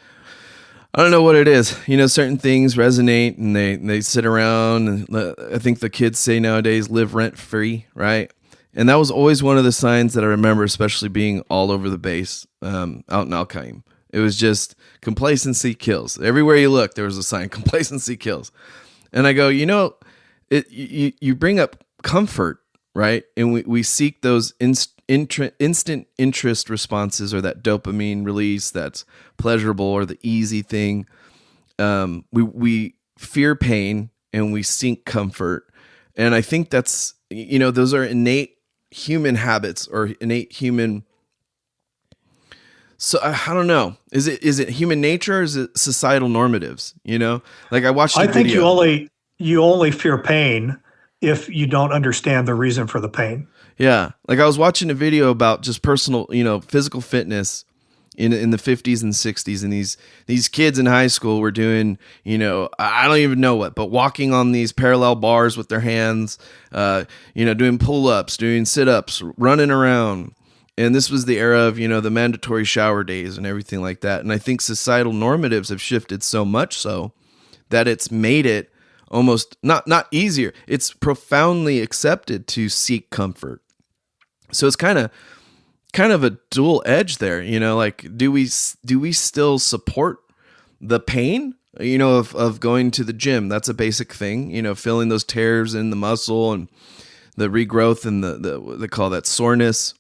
[SPEAKER 3] I don't know what it is. Certain things resonate, and they sit around, and I think the kids say nowadays, live rent free, right? And that was always one of the signs that I remember, especially being all over the base out in Al-Qaim. It was just, complacency kills. Everywhere you look, there was a sign, complacency kills. And I go, you bring up comfort, right? And we seek those instant interest responses, or that dopamine release that's pleasurable, or the easy thing. We fear pain, and we seek comfort. And I think that's, those are innate human habits, or innate human. So I don't know. Is it human nature, or is it societal normatives? Like I watched. I think
[SPEAKER 4] you only fear pain if you don't understand the reason for the pain.
[SPEAKER 3] Yeah. Like I was watching a video about just personal, physical fitness in the 50s and 60s. And these kids in high school were doing, I don't even know what, but walking on these parallel bars with their hands, doing pull-ups, doing sit-ups, running around. And this was the era of, the mandatory shower days and everything like that. And I think societal normatives have shifted so much so that it's made it almost not easier. It's profoundly accepted to seek comfort. So it's kind of a dual edge there, like, do we still support the pain, of going to the gym? That's a basic thing, filling those tears in the muscle and the regrowth and the they call that soreness.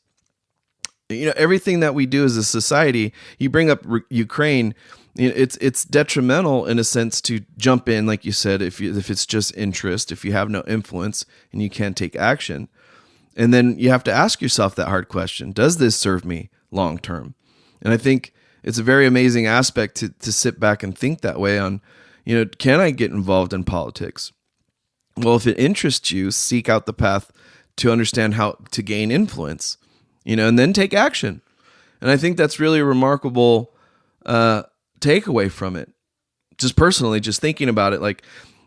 [SPEAKER 3] Everything that we do as a society. You bring up Ukraine. It's detrimental in a sense to jump in, like you said, if it's just interest, if you have no influence and you can't take action. And then you have to ask yourself that hard question: does this serve me long term? And I think it's a very amazing aspect to sit back and think that way on, can I get involved in politics? Well, if it interests you, seek out the path to understand how to gain influence, and then take action. And I think that's really a remarkable takeaway from it. Just personally, just thinking about it, like,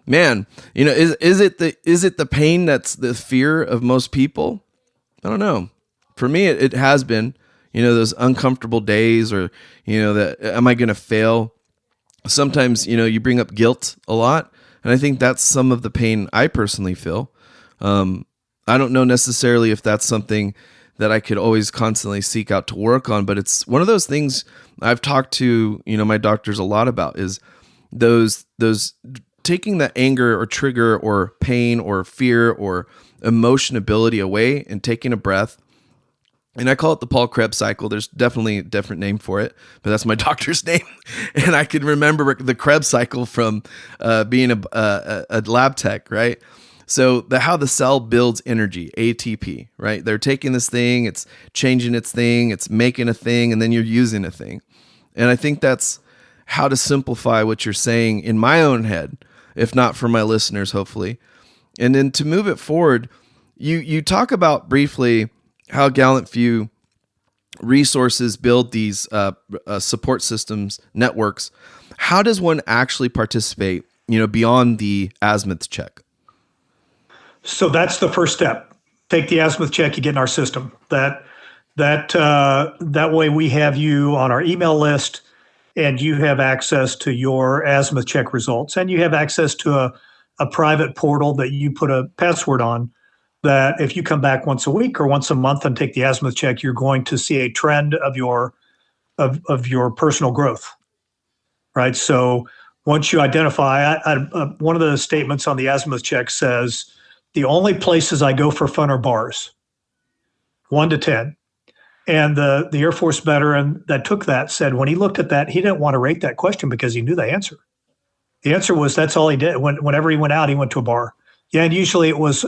[SPEAKER 3] man, is it the pain that's the fear of most people? I don't know. For me, it has been, those uncomfortable days, or, that am I going to fail? Sometimes, you bring up guilt a lot. And I think that's some of the pain I personally feel. I don't know necessarily if that's something that I could always constantly seek out to work on, but it's one of those things I've talked to, my doctors a lot about, is those taking that anger or trigger or pain or fear or emotion ability away and taking a breath. And I call it the Paul Krebs cycle. There's definitely a different name for it, but that's my doctor's name. And I can remember the Krebs cycle from being a lab tech, right? So how the cell builds energy, ATP, right? They're taking this thing, it's changing its thing, it's making a thing, and then you're using a thing. And I think that's how to simplify what you're saying in my own head, if not for my listeners, hopefully. And then to move it forward, you talk about briefly how Gallant Few resources build these support systems, networks. How does one actually participate, beyond the azimuth check?
[SPEAKER 4] So that's the first step. Take the azimuth check, you get in our system. That way we have you on our email list, and you have access to your azimuth check results, and you have access to a private portal that you put a password on, that if you come back once a week or once a month and take the azimuth check, you're going to see a trend of your personal growth, right? So once you identify, one of the statements on the azimuth check says, the only places I go for fun are bars, 1 to 10. And the Air Force veteran that took that said when he looked at that, he didn't want to rate that question because he knew the answer. The answer was that's all he did. Whenever he went out, he went to a bar. Yeah, and usually it was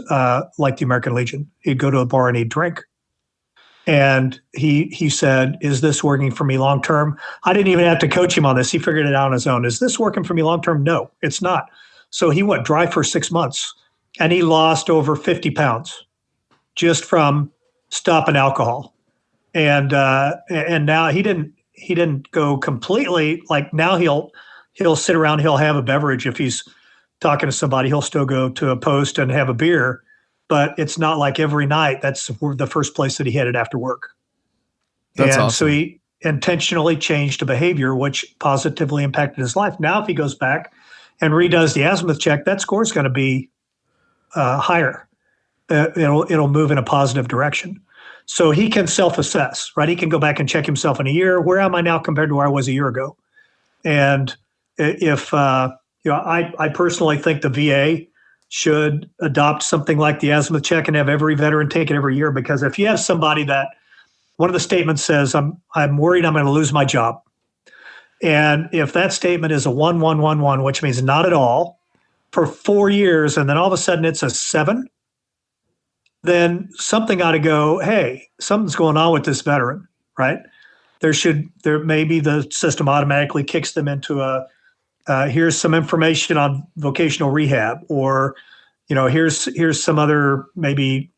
[SPEAKER 4] like the American Legion. He'd go to a bar and he'd drink. And he said, is this working for me long term? I didn't even have to coach him on this. He figured it out on his own. Is this working for me long term? No, it's not. So he went dry for 6 months, and he lost over 50 pounds just from stopping alcohol. And now he didn't go completely, like now he'll sit around, he'll have a beverage. If he's talking to somebody, he'll still go to a post and have a beer, but it's not like every night. That's the first place that he headed after work.
[SPEAKER 3] That's
[SPEAKER 4] and
[SPEAKER 3] awesome.
[SPEAKER 4] So he intentionally changed a behavior which positively impacted his life. Now, if he goes back and redoes the azimuth check, that score is going to be higher. It'll move in a positive direction. So he can self-assess, right? He can go back and check himself in a year. Where am I now compared to where I was a year ago? And if I personally think the VA should adopt something like the azimuth check and have every veteran take it every year. Because if you have somebody that one of the statements says, I'm worried I'm going to lose my job. And if that statement is a 1, 1, 1, 1, which means not at all, for 4 years, and then all of a sudden it's a 7, then something ought to go, hey, something's going on with this veteran, right? There maybe the system automatically kicks them into here's some information on vocational rehab, or, here's some other maybe,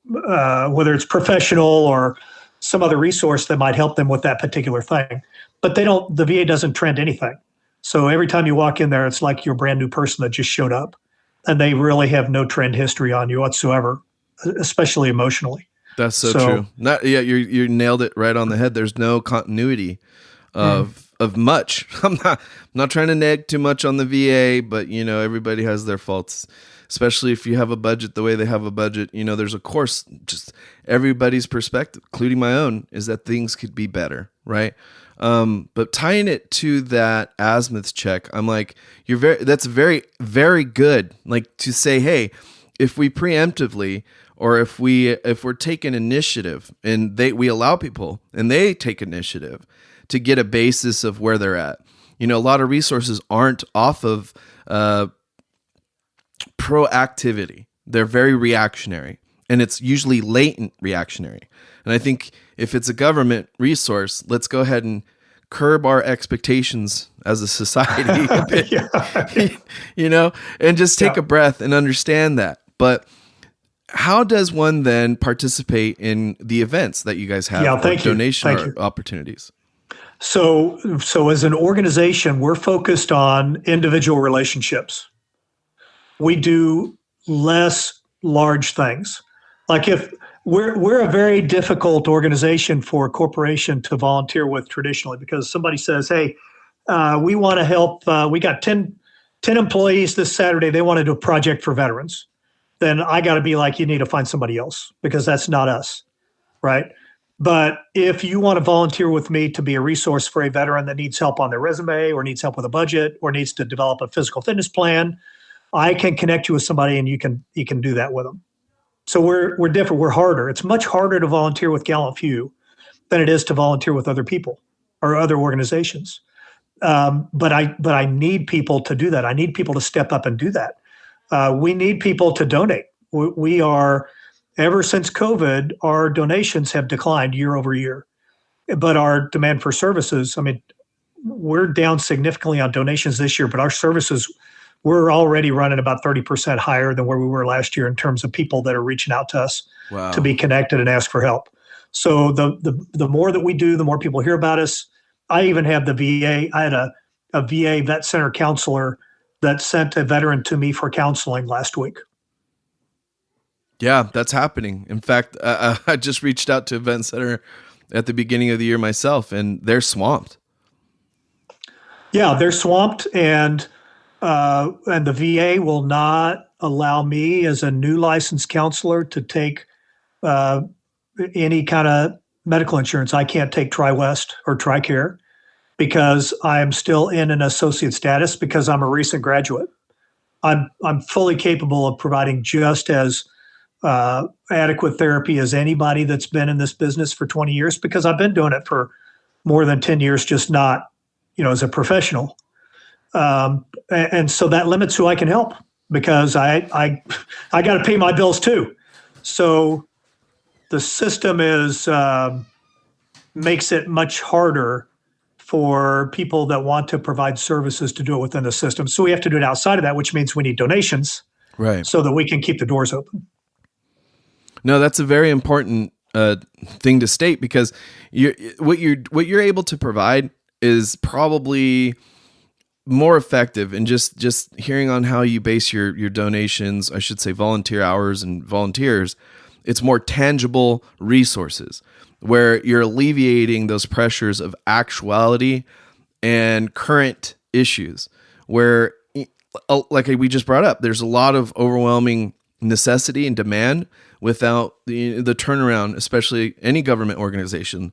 [SPEAKER 4] whether it's professional or some other resource that might help them with that particular thing. But the VA doesn't trend anything. So every time you walk in there, it's like you're a brand new person that just showed up, and they really have no trend history on you whatsoever, especially emotionally.
[SPEAKER 3] That's so true. You nailed it right on the head. There's no continuity of much. I'm not trying to nag too much on the VA, but everybody has their faults, especially if you have a budget the way they have a budget. There's of course just everybody's perspective, including my own, is that things could be better, right? But tying it to that azimuth check, I'm like, that's very, very good. Like to say, hey, if we preemptively, or if we're taking initiative and we allow people and they take initiative to get a basis of where they're at. A lot of resources aren't off of proactivity. They're very reactionary, and it's usually latent reactionary. And I think if it's a government resource, let's go ahead and curb our expectations as a society a bit, and just take a breath and understand that. But how does one then participate in the events that you guys have, donation opportunities?
[SPEAKER 4] So as an organization, we're focused on individual relationships. We do less large things. Like if we're a very difficult organization for a corporation to volunteer with traditionally, because somebody says, hey, we want to help. We got 10 employees this Saturday. They want to do a project for veterans. Then I got to be like, you need to find somebody else, because that's not us, right? But if you want to volunteer with me to be a resource for a veteran that needs help on their resume, or needs help with a budget, or needs to develop a physical fitness plan, I can connect you with somebody, and you can do that with them. So we're different. We're harder. It's much harder to volunteer with Gallant Few than it is to volunteer with other people or other organizations. But I need people to do that. I need people to step up and do that. We need people to donate. We are, ever since COVID, our donations have declined year over year, but our demand for services, we're down significantly on donations this year, but our services, we're already running about 30% higher than where we were last year in terms of people that are reaching out to us to be connected and ask for help. So the more that we do, the more people hear about us. I even have the VA. I had a VA vet center counselor that sent a veteran to me for counseling last week.
[SPEAKER 3] Yeah, that's happening. In fact, I just reached out to a vet center at the beginning of the year myself, and they're swamped.
[SPEAKER 4] Yeah, they're swamped, and the VA will not allow me as a new licensed counselor to take any kind of medical insurance. I can't take TriWest or TRICARE because I'm still in an associate status because I'm a recent graduate. I'm fully capable of providing just as adequate therapy as anybody that's been in this business for 20 years because I've been doing it for more than 10 years, just not, as a professional. And so that limits who I can help because I got to pay my bills too. So the system makes it much harder for people that want to provide services to do it within the system. So we have to do it outside of that, which means we need donations,
[SPEAKER 3] right?
[SPEAKER 4] So that we can keep the doors open.
[SPEAKER 3] No, that's a very important thing to state because what you're able to provide is probably more effective. And just hearing on how you base your donations, I should say volunteer hours and volunteers, it's more tangible resources where you're alleviating those pressures of actuality and current issues where, like we just brought up, there's a lot of overwhelming necessity and demand without the turnaround, especially any government organization,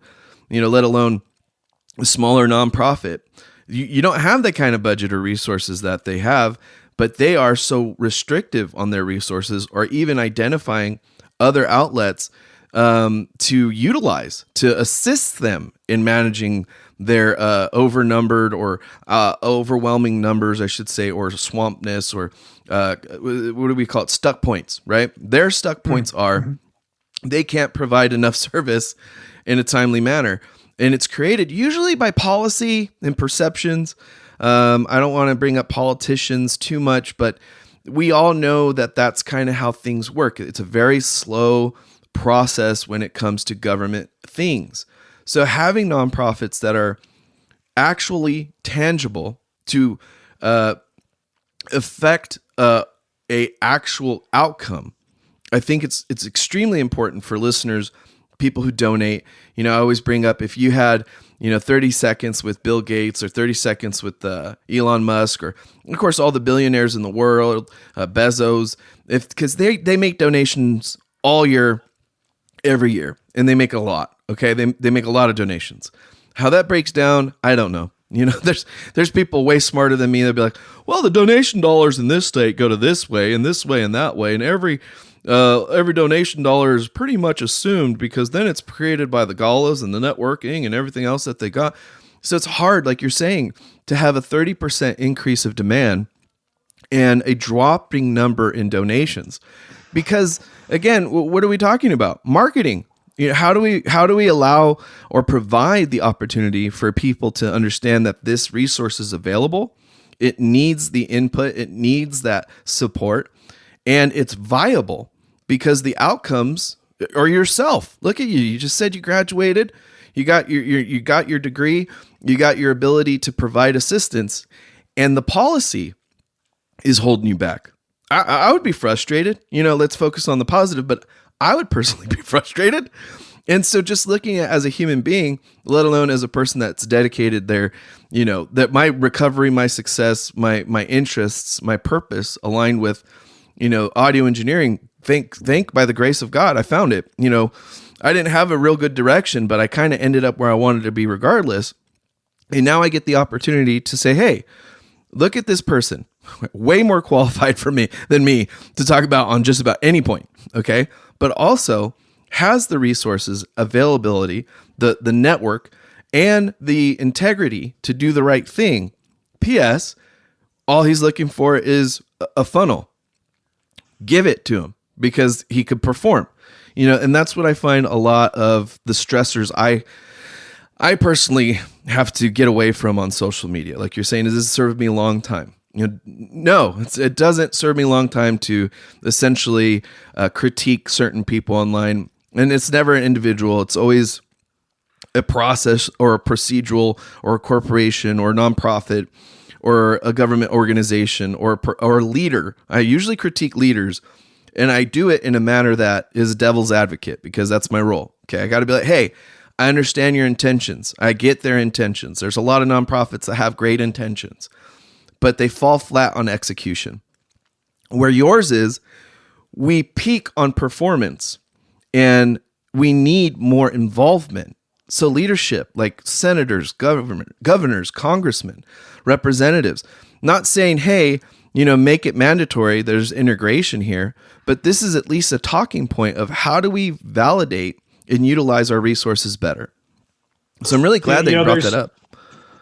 [SPEAKER 3] let alone a smaller nonprofit. You don't have the kind of budget or resources that they have, but they are so restrictive on their resources or even identifying other outlets to utilize to assist them in managing their overnumbered or overwhelming numbers, I should say, or swampness, or what do we call it? Stuck points, right? Their stuck points are they can't provide enough service in a timely manner. And it's created usually by policy and perceptions. I don't want to bring up politicians too much, but we all know that that's kind of how things work. It's a very slow process when it comes to government things. So having nonprofits that are actually tangible to affect a actual outcome, I think it's extremely important for listeners, people who donate. I always bring up, if you had 30 seconds with Bill Gates or 30 seconds with Elon Musk, or of course all the billionaires in the world, Bezos, because they make donations all year, every year, and they make a lot. Okay, they make a lot of donations. How that breaks down, I don't know. There's people way smarter than me. They'll be like, well, the donation dollars in this state go to this way and that way, and every donation dollar is pretty much assumed because then it's created by the galas and the networking and everything else that they got. So it's hard, like you're saying, to have a 30% increase of demand and a dropping number in donations. Because again, what are we talking about? Marketing. How do we allow or provide the opportunity for people to understand that this resource is available? It needs the input, it needs that support, and it's viable because the outcomes are yourself. Look at you. You just said you graduated, you got your degree, you got your ability to provide assistance, and the policy is holding you back. I would be frustrated. Let's focus on the positive, but I would personally be frustrated. And so just looking at as a human being, let alone as a person that's dedicated there, that my recovery, my success, my interests, my purpose aligned with, audio engineering, thank by the grace of God, I found it. I didn't have a real good direction, but I kind of ended up where I wanted to be regardless. And now I get the opportunity to say, hey, look at this person, way more qualified than me to talk about on just about any point. Okay. But also has the resources, availability, the network, and the integrity to do the right thing. P.S. All he's looking for is a funnel. Give it to him because he could perform. And that's what I find a lot of the stressors I personally have to get away from on social media. Like you're saying, does this serve me a long time? No, it doesn't serve me a long time to essentially critique certain people online. And it's never an individual. It's always a process or a procedural or a corporation or a nonprofit or a government organization or a leader. I usually critique leaders, and I do it in a manner that is devil's advocate because that's my role. Okay, I got to be like, hey, I understand your intentions. I get their intentions. There's a lot of nonprofits that have great intentions, but they fall flat on execution. Where yours is, we peak on performance and we need more involvement. So leadership, like senators, governors, congressmen, representatives, not saying, hey, make it mandatory. There's integration here, but this is at least a talking point of how do we validate and utilize our resources better. So I'm really glad that you brought that up.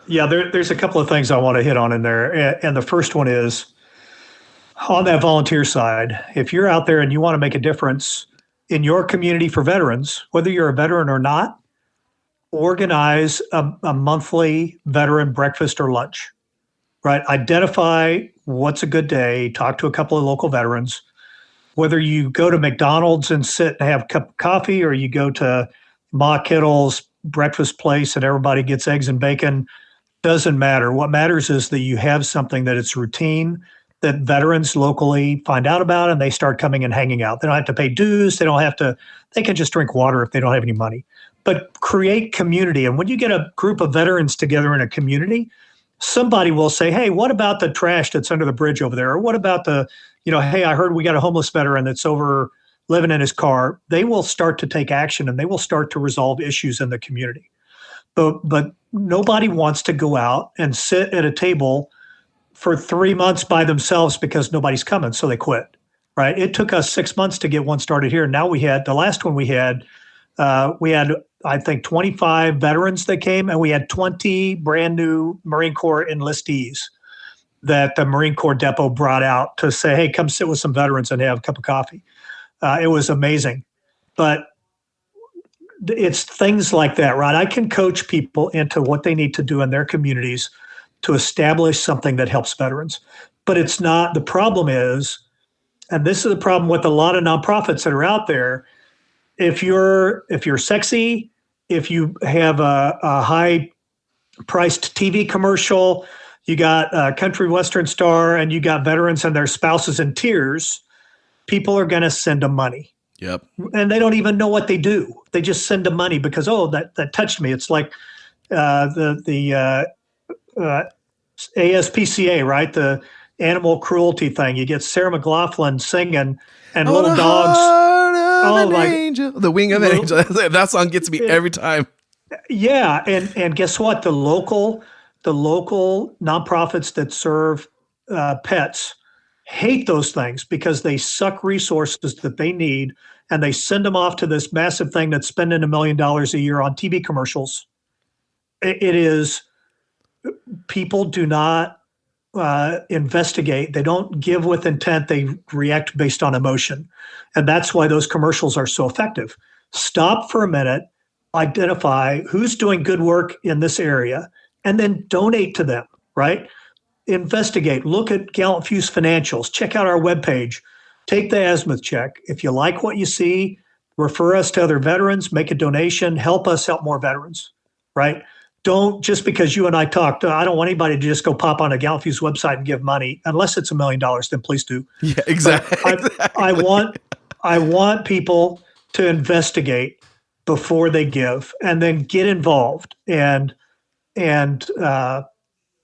[SPEAKER 4] Yeah, there's a couple of things I want to hit on in there. And the first one is on that volunteer side, if you're out there and you want to make a difference in your community for veterans, whether you're a veteran or not, organize a monthly veteran breakfast or lunch, right? Identify what's a good day, talk to a couple of local veterans. Whether you go to McDonald's and sit and have a cup of coffee, or you go to Ma Kittle's breakfast place and everybody gets eggs and bacon, doesn't matter. What matters is that you have something that it's routine, that veterans locally find out about, and they start coming and hanging out. They don't have to pay dues. They can just drink water if they don't have any money. But create community. And when you get a group of veterans together in a community, somebody will say, hey, what about the trash that's under the bridge over there? Or what about hey, I heard we got a homeless veteran that's over living in his car. They will start to take action and they will start to resolve issues in the community. But nobody wants to go out and sit at a table for 3 months by themselves because nobody's coming, so they quit, right? It took us 6 months to get one started here. Now the last one we had, I think 25 veterans that came, and we had 20 brand new Marine Corps enlistees that the Marine Corps depot brought out to say, hey, come sit with some veterans and have a cup of coffee. It was amazing. But it's things like that, right? I can coach people into what they need to do in their communities to establish something that helps veterans. But it's not, the problem is, and this is the problem with a lot of nonprofits that are out there, if you're sexy, if you have a high-priced TV commercial, you got a country western star, and you got veterans and their spouses in tears, people are going to send them money.
[SPEAKER 3] Yep.
[SPEAKER 4] And they don't even know what they do. They just send them money because, that touched me. It's like the ASPCA, right? The animal cruelty thing. You get Sarah McLachlan singing and little dogs.
[SPEAKER 3] The wing of an angel. That song gets me every time.
[SPEAKER 4] Yeah, and guess what? The local nonprofits that serve pets hate those things because they suck resources that they need, and they send them off to this massive thing that's spending $1 million a year on TV commercials. It is, people do not investigate. They don't give with intent. They react based on emotion. And that's why those commercials are so effective. Stop for a minute, identify who's doing good work in this area, and then donate to them, right? Investigate, look at Gallant Few's financials, check out our webpage, take the azimuth check. If you like what you see, refer us to other veterans, make a donation, help us help more veterans, right? Don't, just because you and I talked, I don't want anybody to just go pop on a Gallant Few's website and give money, unless it's $1 million, then please do.
[SPEAKER 3] Yeah, exactly.
[SPEAKER 4] I want people to investigate before they give, and then get involved and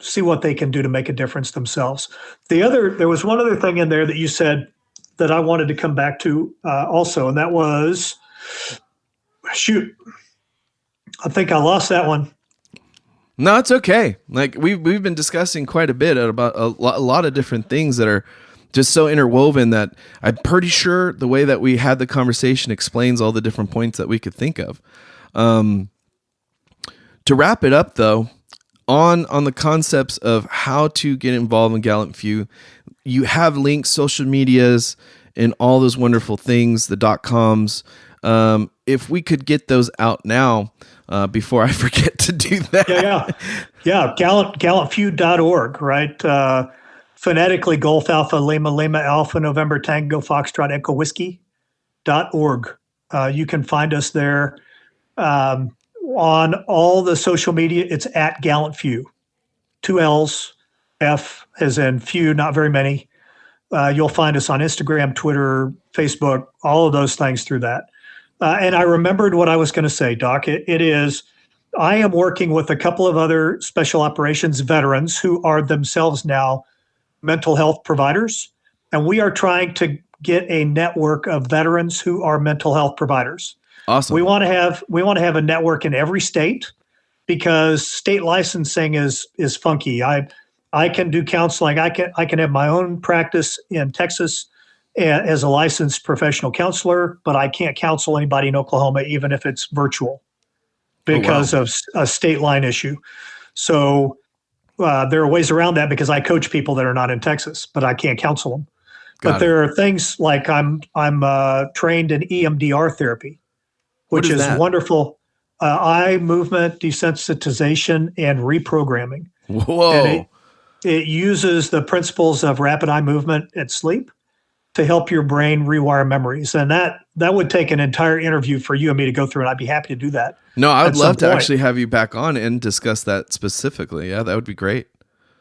[SPEAKER 4] see what they can do to make a difference themselves. There was one other thing in there that you said that I wanted to come back to also, and that was, shoot, I think I lost that one.
[SPEAKER 3] No, it's okay. Like we've been discussing quite a bit about a lot of different things that are just so interwoven that I'm pretty sure the way that we had the conversation explains all the different points that we could think of. To wrap it up, though, on the concepts of how to get involved in Gallant Few, you have links, social medias, and all those wonderful things, the .coms. If we could get those out now, before I forget to do that.
[SPEAKER 4] Yeah. Gallantfew.org, right? Phonetically, Golf Alpha, Lima, Lima Alpha, November Tango, Foxtrot, Echo Whiskey.org. You can find us there. On all the social media, it's at Gallant Few. 2 L's, F as in few, not very many. You'll find us on Instagram, Twitter, Facebook, all of those things through that. And I remembered what I was going to say, Doc. I am working with a couple of other special operations veterans who are themselves now mental health providers. And we are trying to get a network of veterans who are mental health providers.
[SPEAKER 3] Awesome.
[SPEAKER 4] We want to have a network in every state because state licensing is funky. I can do counseling. I can have my own practice in Texas as a licensed professional counselor, but I can't counsel anybody in Oklahoma, even if it's virtual, because of a state line issue. So there are ways around that because I coach people that are not in Texas, but I can't counsel them. But there are things like I'm trained in EMDR therapy, which is wonderful. Eye movement desensitization and reprogramming.
[SPEAKER 3] Whoa.
[SPEAKER 4] And it uses the principles of rapid eye movement at sleep to help your brain rewire memories. And that would take an entire interview for you and me to go through, and I'd be happy to do that.
[SPEAKER 3] No, I would love to actually have you back on and discuss that specifically. Yeah, that would be great.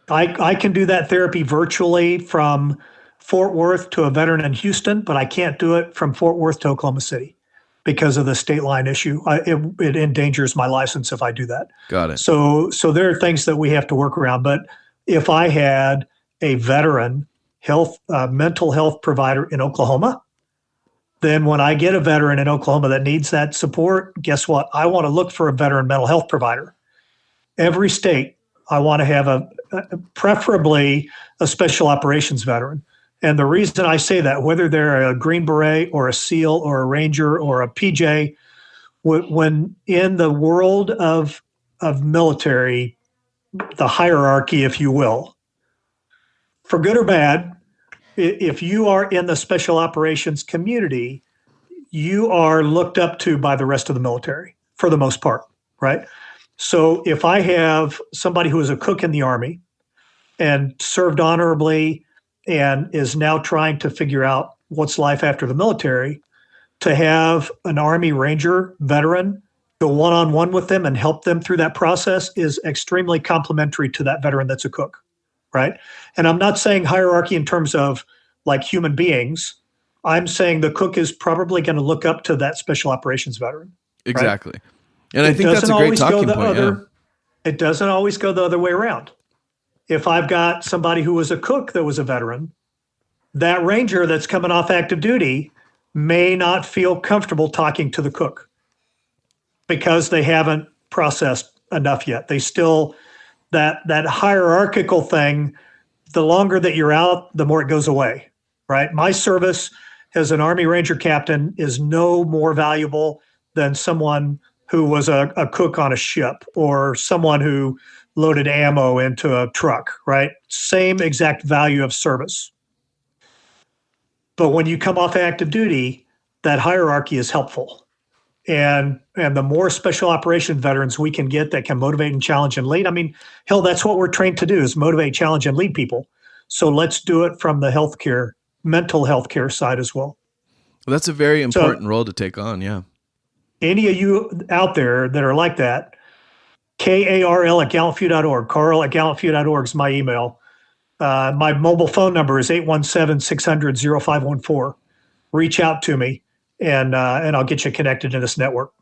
[SPEAKER 4] I can do that therapy virtually from Fort Worth to a veteran in Houston, but I can't do it from Fort Worth to Oklahoma City because of the state line issue. It endangers my license if I do that.
[SPEAKER 3] Got it.
[SPEAKER 4] So there are things that we have to work around. But if I had a veteran mental health provider in Oklahoma, then when I get a veteran in Oklahoma that needs that support, guess what? I want to look for a veteran mental health provider. Every state, I want to have preferably a special operations veteran. And the reason I say that, whether they're a Green Beret or a SEAL or a Ranger or a PJ, when in the world of military, the hierarchy, if you will, for good or bad, if you are in the special operations community, you are looked up to by the rest of the military for the most part, right? So if I have somebody who is a cook in the Army and served honorably and is now trying to figure out what's life after the military, to have an Army Ranger veteran go one-on-one with them and help them through that process is extremely complimentary to that veteran that's a cook, right? And I'm not saying hierarchy in terms of like human beings. I'm saying the cook is probably going to look up to that special operations veteran.
[SPEAKER 3] Exactly.
[SPEAKER 4] Right?
[SPEAKER 3] And I think that's a great talking point.
[SPEAKER 4] It doesn't always go the other way around. If I've got somebody who was a cook that was a veteran, that ranger that's coming off active duty may not feel comfortable talking to the cook because they haven't processed enough yet. They still, that hierarchical thing, the longer that you're out, the more it goes away, right? My service as an Army Ranger captain is no more valuable than someone who was a cook on a ship or someone who loaded ammo into a truck, right? Same exact value of service. But when you come off active duty, that hierarchy is helpful. And the more special operation veterans we can get that can motivate and challenge and lead, I mean, hell, that's what we're trained to do is motivate, challenge, and lead people. So let's do it from the healthcare, mental health care side as well.
[SPEAKER 3] Well, that's a very important role to take on, yeah.
[SPEAKER 4] Any of you out there that are like that, KARL@gallantfew.org. Carl at gallantfew.org is my email. My mobile phone number is 817-600-0514. Reach out to me, and I'll get you connected to this network.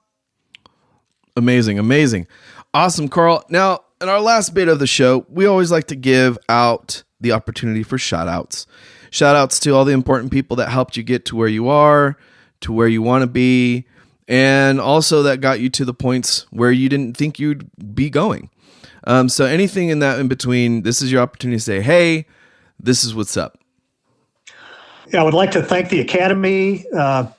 [SPEAKER 3] Amazing, amazing. Awesome, Carl. Now, in our last bit of the show, we always like to give out the opportunity for shout-outs. Shout-outs to all the important people that helped you get to where you are, to where you want to be, and also that got you to the points where you didn't think you'd be going. So anything in that in between, this is your opportunity to say, hey, this is what's up.
[SPEAKER 4] Yeah, I would like to thank the Academy. That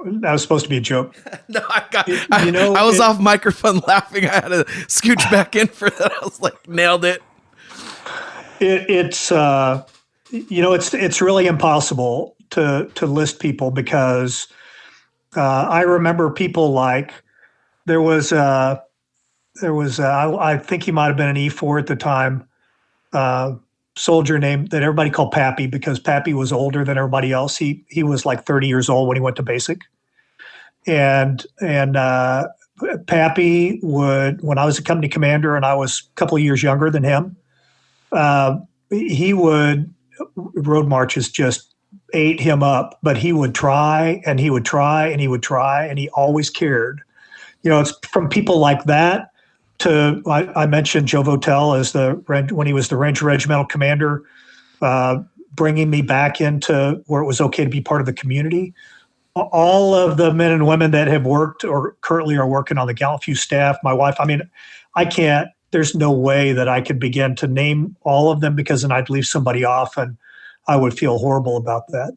[SPEAKER 4] was supposed to be a joke.
[SPEAKER 3] No, I was off microphone laughing. I had to scooch back in for that. I was like, nailed it.
[SPEAKER 4] It's really impossible to list people because I remember people like there was I think he might have been an E4 at the time, soldier named that everybody called Pappy because Pappy was older than everybody else. He was like 30 years old when he went to basic, and Pappy would, when I was a company commander and I was a couple of years younger than him, he would, road marches just ate him up, but he would try and he would try and he would try and he always cared. It's from people like that to, I mentioned Joe Votel as when he was the Ranger Regimental Commander, bringing me back into where it was okay to be part of the community. All of the men and women that have worked or currently are working on the Gallant Few staff, my wife, there's no way that I could begin to name all of them because then I'd leave somebody off and I would feel horrible about that.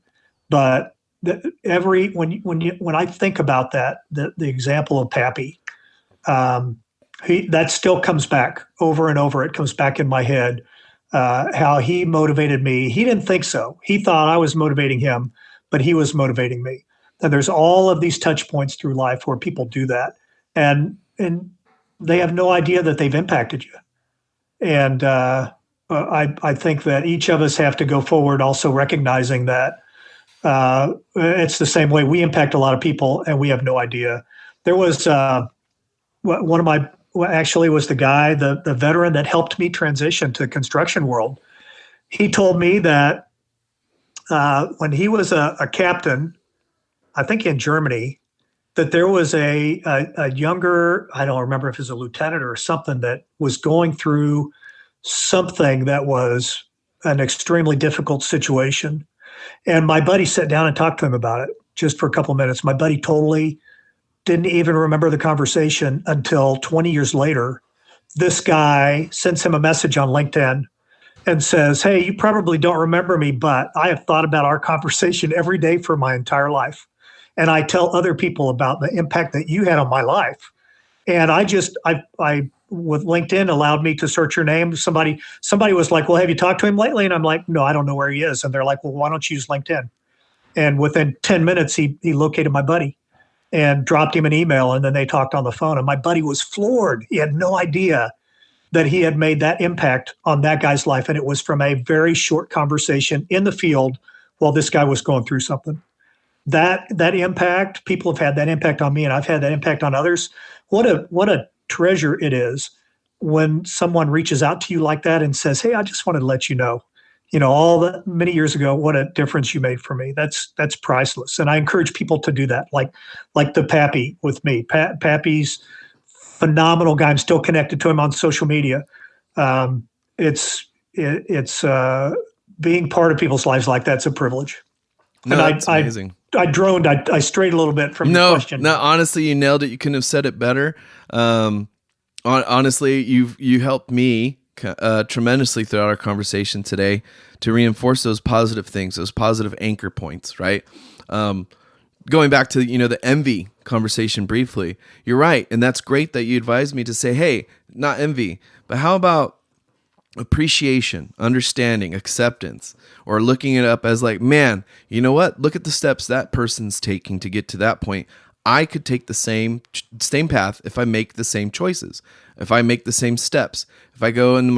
[SPEAKER 4] But when I think about that, the example of Pappy, that still comes back over and over. It comes back in my head, how he motivated me. He didn't think so. He thought I was motivating him, but he was motivating me. And there's all of these touch points through life where people do that, and they have no idea that they've impacted you. And I think that each of us have to go forward also recognizing that it's the same way we impact a lot of people and we have no idea. There was one of my, actually was the guy, the veteran that helped me transition to the construction world. He told me that when he was a captain, I think in Germany, that there was a younger, I don't remember if it was a lieutenant or something, that was going through something that was an extremely difficult situation. And my buddy sat down and talked to him about it just for a couple of minutes. My buddy totally didn't even remember the conversation until 20 years later. This guy sends him a message on LinkedIn and says, "Hey, you probably don't remember me, but I have thought about our conversation every day for my entire life. And I tell other people about the impact that you had on my life." And I with LinkedIn allowed me to search your name. Somebody was like, "Well, have you talked to him lately?" And I'm like, "No, I don't know where he is." And they're like, "Well, why don't you use LinkedIn?" And within 10 minutes, he located my buddy and dropped him an email. And then they talked on the phone. And my buddy was floored. He had no idea that he had made that impact on that guy's life. And it was from a very short conversation in the field while this guy was going through something. That impact, people have had that impact on me, and I've had that impact on others. What a treasure it is when someone reaches out to you like that and says, "Hey, I just wanted to let you know, all that many years ago, what a difference you made for me." That's priceless. And I encourage people to do that. Like the Pappy with me. Pappy's phenomenal guy. I'm still connected to him on social media. It's being part of people's lives like that's a privilege.
[SPEAKER 3] No, that's amazing.
[SPEAKER 4] I droned. I strayed a little bit from your question.
[SPEAKER 3] No, honestly, you nailed it. You couldn't have said it better. Honestly, you helped me tremendously throughout our conversation today to reinforce those positive things, those positive anchor points, right? Going back to the envy conversation briefly, you're right, and that's great that you advised me to say, "Hey, not envy, but how about appreciation, understanding, acceptance," or looking it up as like, "Man, you know what? Look at the steps that person's taking to get to that point. I could take the same path if I make the same choices, if I make the same steps. If I go into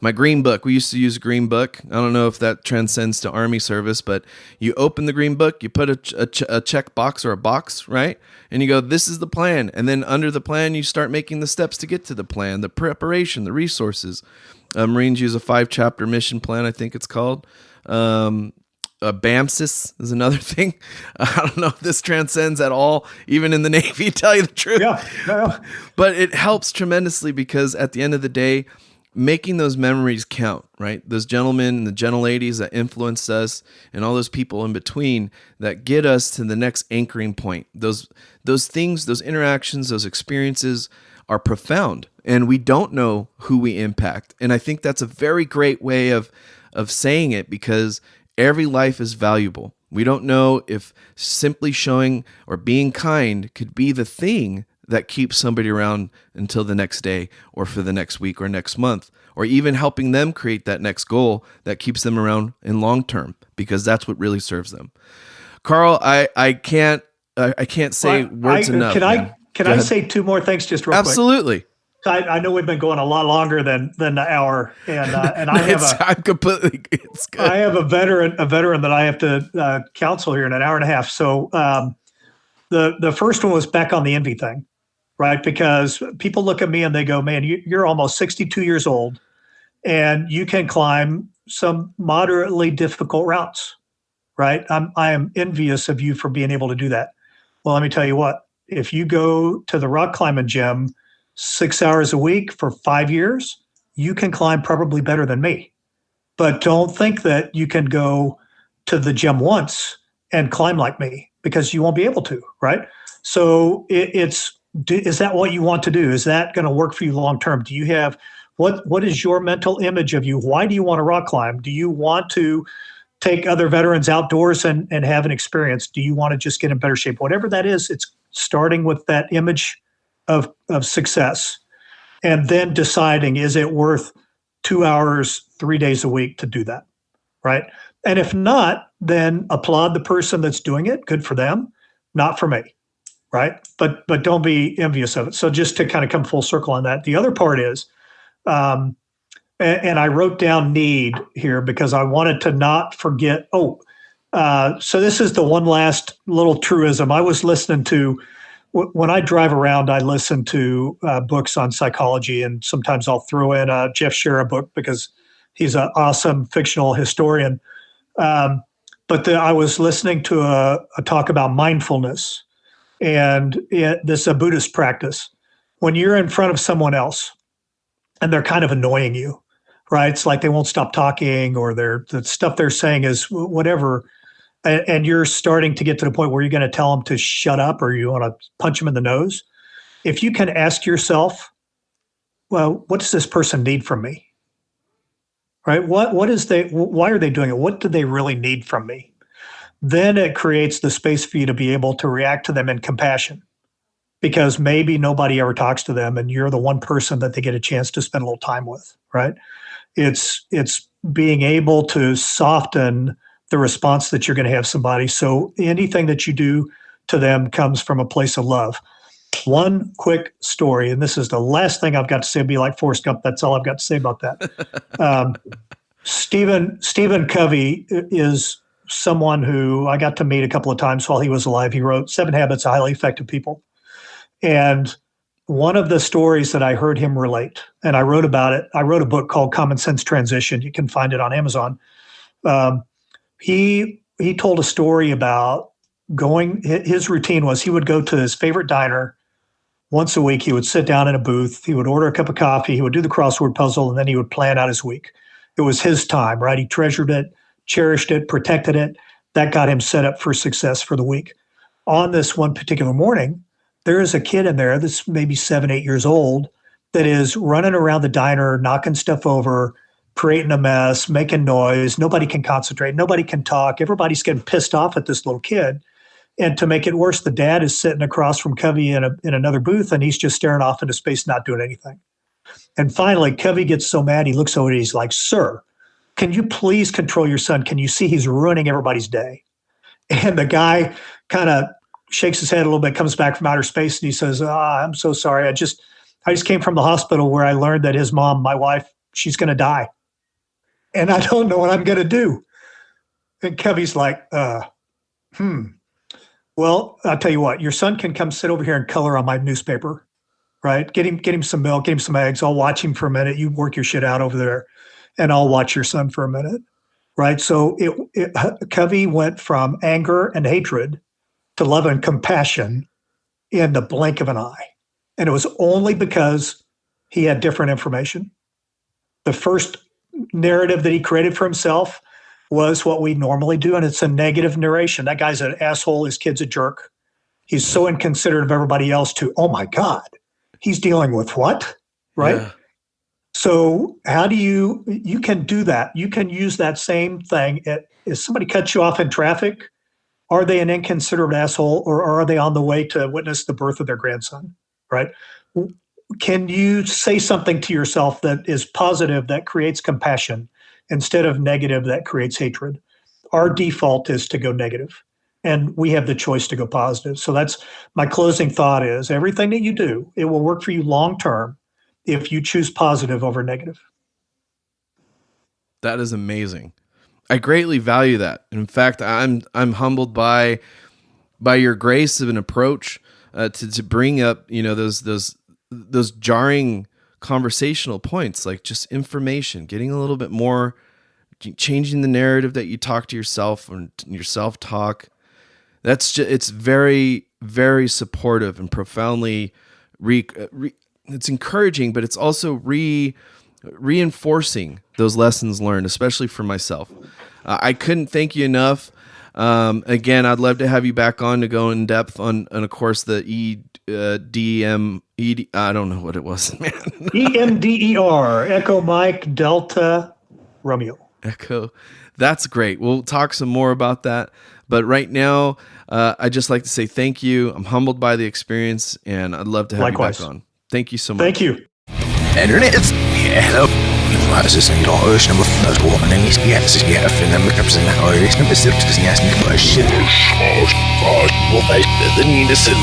[SPEAKER 3] my green book," we used to use a green book. I don't know if that transcends to Army service, but you open the green book, you put a check box or a box, right? And you go, "This is the plan." And then under the plan, you start making the steps to get to the plan, the preparation, the resources. Marines use a 5-chapter mission plan, I think it's called. BAMSIS is another thing. I don't know if this transcends at all, even in the Navy, to tell you the truth.
[SPEAKER 4] Yeah.
[SPEAKER 3] But it helps tremendously because at the end of the day, making those memories count, right? Those gentlemen and the gentleladies that influenced us and all those people in between that get us to the next anchoring point. Those things, those interactions, those experiences are profound, and we don't know who we impact. And I think that's a very great way of saying it, because every life is valuable. We don't know if simply showing or being kind could be the thing that keeps somebody around until the next day or for the next week or next month, or even helping them create that next goal that keeps them around in long term, because that's what really serves them. Carl, I can't I can't say
[SPEAKER 4] Well,
[SPEAKER 3] words enough.
[SPEAKER 4] Can
[SPEAKER 3] man.
[SPEAKER 4] Can
[SPEAKER 3] Go
[SPEAKER 4] I
[SPEAKER 3] ahead.
[SPEAKER 4] say two more things just real quick?
[SPEAKER 3] Absolutely.
[SPEAKER 4] I know we've been going a lot longer than an hour, and I have
[SPEAKER 3] I'm completely. It's good.
[SPEAKER 4] I have a veteran that I have to counsel here in an hour and a half. So the first one was back on the envy thing, right? Because people look at me and they go, "Man, you're almost 62 years old, and you can climb some moderately difficult routes, right? I am envious of you for being able to do that." Well, let me tell you what. If you go to the rock climbing gym 6 hours a week for 5 years, you can climb probably better than me. But don't think that you can go to the gym once and climb like me, because you won't be able to, right? So is that what you want to do? Is that going to work for you long term? Do you have what is your mental image of you? Why do you want to rock climb? Do you want to take other veterans outdoors and have an experience? Do you want to just get in better shape? Whatever that is, it's starting with that image of success, and then deciding, is it worth 2 hours, 3 days a week to do that, right? And if not, then applaud the person that's doing it. Good for them, not for me, right? But don't be envious of it. So just to kind of come full circle on that, the other part is, and I wrote down need here because I wanted to not forget. So this is the one last little truism. I was listening to, when I drive around, I listen to books on psychology, and sometimes I'll throw in a Jeff Shara book because he's an awesome fictional historian. I was listening to a talk about mindfulness, and this is a Buddhist practice. When you're in front of someone else and they're kind of annoying you, right? It's like they won't stop talking, or the stuff they're saying is whatever. And you're starting to get to the point where you're going to tell them to shut up, or you want to punch them in the nose. If you can ask yourself, well, what does this person need from me? Right? Why are they doing it? What do they really need from me? Then it creates the space for you to be able to react to them in compassion, because maybe nobody ever talks to them and you're the one person that they get a chance to spend a little time with, right? It's being able to soften the response that you're going to have somebody. So anything that you do to them comes from a place of love. One quick story, and this is the last thing I've got to say. Be like Forrest Gump. That's all I've got to say about that. Stephen Covey is someone who I got to meet a couple of times while he was alive. He wrote 7 Habits of Highly Effective People. And one of the stories that I heard him relate, and I wrote about it, I wrote a book called Common Sense Transition. You can find it on Amazon. He told a story about his routine was he would go to his favorite diner once a week. He would sit down in a booth. He would order a cup of coffee. He would do the crossword puzzle, and then he would plan out his week. It was his time, right? He treasured it, cherished it, protected it. That got him set up for success for the week. On this one particular morning, there is a kid in there that's maybe 7, 8 years old that is running around the diner, knocking stuff over, creating a mess, making noise. Nobody can concentrate. Nobody can talk. Everybody's getting pissed off at this little kid. And to make it worse, the dad is sitting across from Covey in another booth, and he's just staring off into space, not doing anything. And finally, Covey gets so mad, he looks over and he's like, "Sir, can you please control your son? Can you see he's ruining everybody's day?" And the guy kind of shakes his head a little bit, comes back from outer space, and he says, "I'm so sorry. I just came from the hospital where I learned that his mom, my wife, she's going to die. And I don't know what I'm going to do." And Covey's like, Well, I'll tell you what, your son can come sit over here and color on my newspaper, right? Get him some milk, get him some eggs. I'll watch him for a minute. You work your shit out over there, and I'll watch your son for a minute, right? So Covey went from anger and hatred to love and compassion in the blink of an eye. And it was only because he had different information. The first narrative that he created for himself was what we normally do, and it's a negative narration. That guy's an asshole. His kid's a jerk. He's so inconsiderate of everybody else too. Oh my God, he's dealing with what, right? Yeah. So how do you can do that? You can use that same thing. If somebody cuts you off in traffic, are they an inconsiderate asshole, or are they on the way to witness the birth of their grandson, right? Can you say something to yourself that is positive, that creates compassion, instead of negative that creates hatred? Our default is to go negative. and we have the choice to go positive. So that's my closing thought is everything that you do, it will work for you long-term if you choose positive over negative.
[SPEAKER 3] That is amazing. I greatly value that. In fact, I'm humbled by your grace of an approach to bring up, those jarring conversational points, like just information, getting a little bit more, changing the narrative that you talk to yourself and your self-talk. That's just, it's very, very supportive and profoundly it's encouraging, but it's also reinforcing those lessons learned, especially for myself. I couldn't thank you enough. Again, I'd love to have you back on to go in depth on of course, the I don't know what it was, man.
[SPEAKER 4] EMDER, Echo Mike Delta Romeo.
[SPEAKER 3] Echo. That's great. We'll talk some more about that. But right now, I'd just like to say thank you. I'm humbled by the experience, and I'd love to have
[SPEAKER 4] Likewise.
[SPEAKER 3] you back on. Thank you so much.
[SPEAKER 4] Thank you.
[SPEAKER 2] Internet. Yeah, hello. This is a lot of number of and then he's yeah, this is yeah, a number of percent or it's number six to the yes, shit.
[SPEAKER 1] Well, I didn't need to sit.